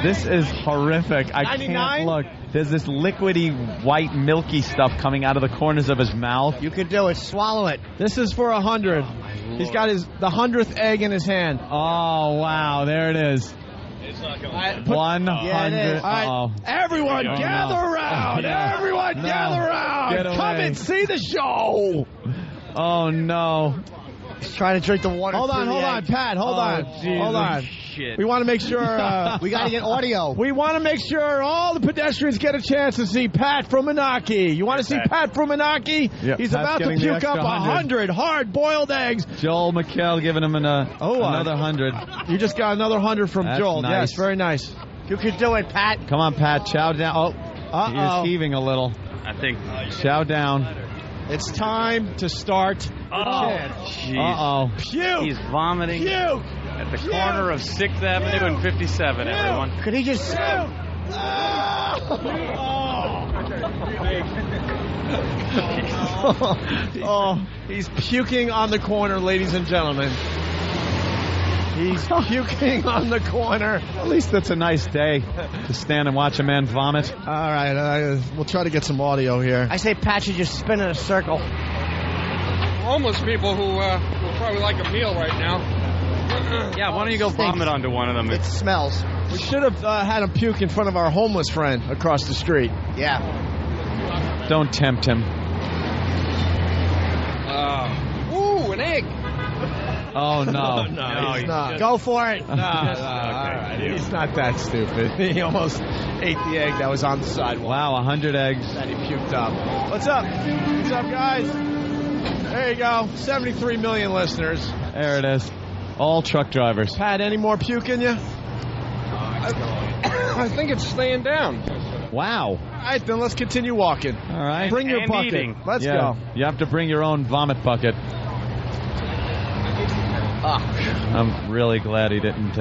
This is horrific. I 99? can't look. There's this liquidy, white, milky stuff coming out of the corners of his mouth. You can do it. Swallow it. This is for 100. He's got the 100th egg in his hand. Oh, wow. There it is. 100. Yeah, it is. All right. Uh-oh. Everyone, Oh, gather no. around. Yeah. Everyone, No. gather around. Get Come away. and see the show. Oh, no. He's trying to drink the water. Hold on, Pat. Hold on. Hold on. Shit. We want to make sure. We got to get audio. We want to make sure all the pedestrians get a chance to see Pat from Menaki. You want to see Pat from Menaki? Yeah, He's Pat's about to getting the puke extra up 100 hard-boiled eggs. Joel McHale giving him another 100. You just got another 100 from That's Joel. nice. Yes, very nice. You can do it, Pat. Come on, Pat. Chow down. Oh, he is heaving a little. I think. Chow down. It's time to start the chant. Jeez. Uh-oh. Puke! He's vomiting Puke! at the corner of 6th Avenue and 57, everyone. Could he just... Oh, he's puking on the corner, ladies and gentlemen. He's puking on the corner. At least it's a nice day to stand and watch a man vomit. All right, we'll try to get some audio here. I say Pat should just spin in a circle. Homeless people who probably like a meal right now. Yeah, why don't you go vomit onto one of them? It smells. We should have had him puke in front of our homeless friend across the street. Yeah. Don't tempt him. Ooh, an egg. Oh, no. No, he's not. Go for it. No, all right. He's not that stupid. He almost ate the egg that was on the sidewalk. Wow, 100 eggs. That he puked up. What's up? What's up, guys? There you go. 73 million listeners. There it is. All truck drivers. Pat, any more puke in you? I think it's staying down. Wow. All right, then let's continue walking. All right. Bring your And bucket. eating. Let's Yeah, go. You have to bring your own vomit bucket. I'm really glad he didn't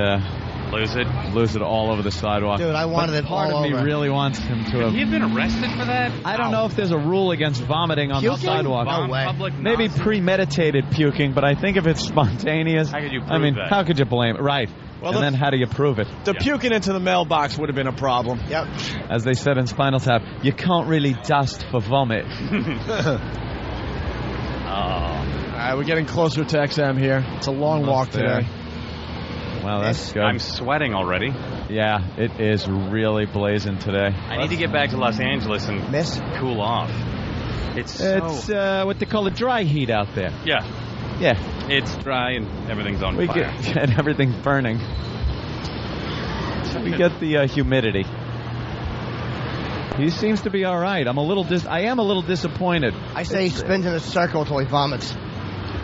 lose it all over the sidewalk. Dude, I wanted But it part all of me over. really wants him to have. He had been arrested for that? I don't know if there's a rule against vomiting on the Puking? sidewalk. No way. Public Maybe nonsense. premeditated puking, but I think if it's spontaneous, How could you I prove mean, that? how could you blame it? Right. Well, and then how do you prove it? The puking into the mailbox would have been a problem. Yep. As they said in Spinal Tap, you can't really dust for vomit. All right, we're getting closer to XM here. It's a long walk there. today. Wow, that's good. I'm sweating already. Yeah, it is really blazing today. I need to get back to Los Angeles and cool off. It's what they call a dry heat out there. Yeah. Yeah. It's dry and everything's on We fire. get and everything's burning. We get the humidity. He seems to be all right. I am a little disappointed. I say he spins in a circle until he vomits.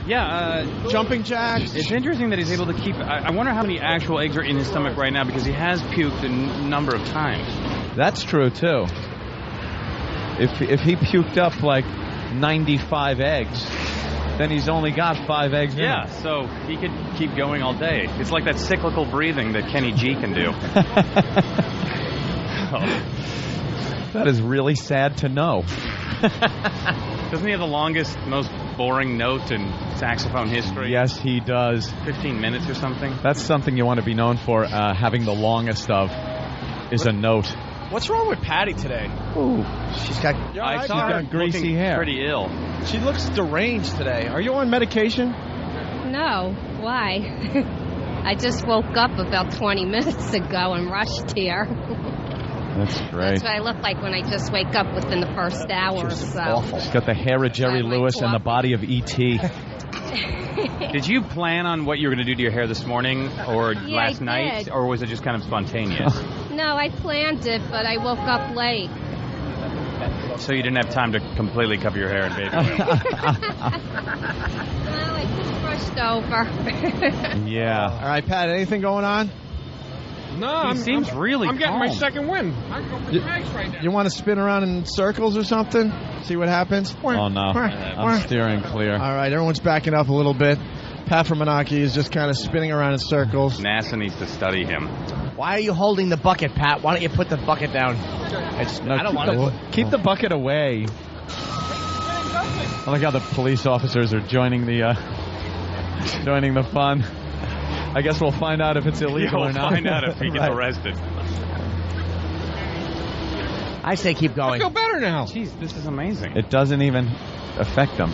Yeah, jumping jacks. It's interesting that he's able to keep. I wonder how many actual eggs are in his stomach right now because he has puked a number of times. That's true, too. If he puked up like 95 eggs, then he's only got 5 eggs in Yeah, him. so he could keep going all day. It's like that cyclical breathing that Kenny G can do. That is really sad to know. Doesn't he have the longest, most boring note in saxophone history? Yes, he does. 15 minutes or something? That's something you want to be known for, having the longest of, is a note. What's wrong with Patty today? Ooh, she's got, I saw her greasy looking hair. pretty ill. She looks deranged today. Are you on medication? No. Why? I just woke up about 20 minutes ago and rushed here. That's great. That's what I look like when I just wake up within the first hour or so. Awful. She's got the hair of Jerry Lewis and the body of E.T. Did you plan on what you were going to do to your hair this morning or last I night? did. Or was it just kind of spontaneous? No, I planned it, but I woke up late. So you didn't have time to completely cover your hair in baby oil? Well, I just brushed over. Yeah. All right, Pat, anything going on? No, I'm getting my second win. I'm going for eggs right now. You want to spin around in circles or something? See what happens? Oh, no. I'm steering clear. All right, everyone's backing up a little bit. Pat from Menaki is just kind of spinning around in circles. NASA needs to study him. Why are you holding the bucket, Pat? Why don't you put the bucket down? I don't want to. Keep the bucket away. I like how the police officers are joining the fun. I guess we'll find out if it's illegal or not. We'll find out if he gets arrested. I say keep I going. feel better now. Jeez, this is amazing. It doesn't even affect him.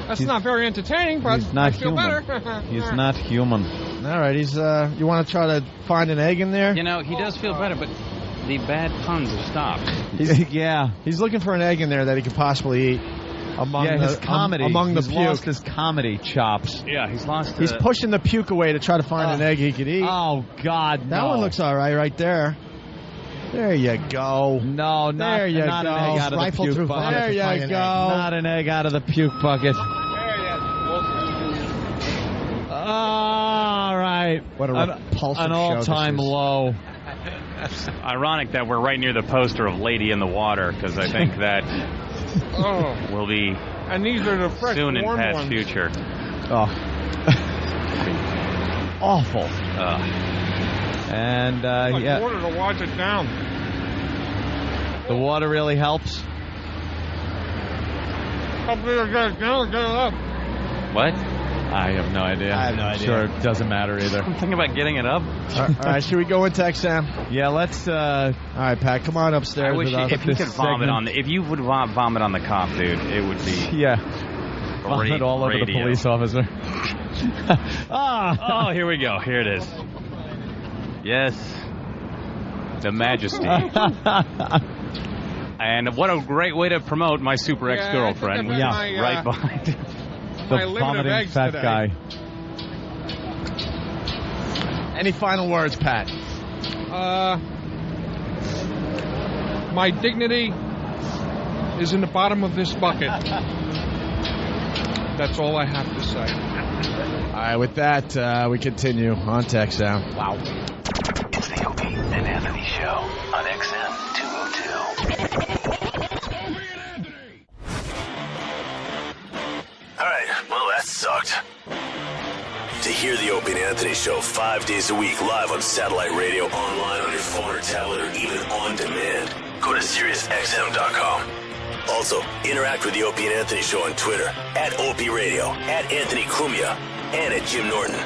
That's not very entertaining, but He's not I feel human. better. He's not human. All right, he's. You want to try to find an egg in there? You know, he does feel better, but the bad puns have stopped. He's looking for an egg in there that he could possibly eat. Among his comedy. among the he's puke. lost his comedy chops. Yeah, he's lost. He's pushing the puke away to try to find an egg he could eat. Oh God, that one looks all right there. There you go. No, not there you not go. an egg out of the puke bucket. There you go. Not an egg out of the puke bucket. All right. What a repulsive an all-time low. Ironic that we're right near the poster of Lady in the Water, because I think that will be and these are the fresh, soon in warm Pat's ones. future. Oh. Awful. And yeah, water to wash it down. The water really helps. Get it up. What? I have no idea. I have no idea. Sure, it doesn't matter either. I'm thinking about getting it up. All right, should we go into XM? Yeah, let's. All right, Pat, come on upstairs. I wish with us. if you could vomit on if you would vomit on the cop, dude, it would be vomit all over the police officer. Oh, here we go. Here it is. Yes, the Majesty. And what a great way to promote my super ex-girlfriend. Right behind the vomiting fat today. guy. Any final words, Pat? My dignity is in the bottom of this bucket. That's all I have to say. All right, with that, we continue on Tech Sound. Wow. It's the Opie and Anthony Show on XM 202. All right, well, that sucked. To hear the Opie and Anthony Show 5 days a week live on satellite radio, online on your phone or tablet, or even on demand, go to SiriusXM.com. Also, interact with the Opie and Anthony Show on Twitter, @Opie Radio, @Anthony Cumia, and @Jim Norton.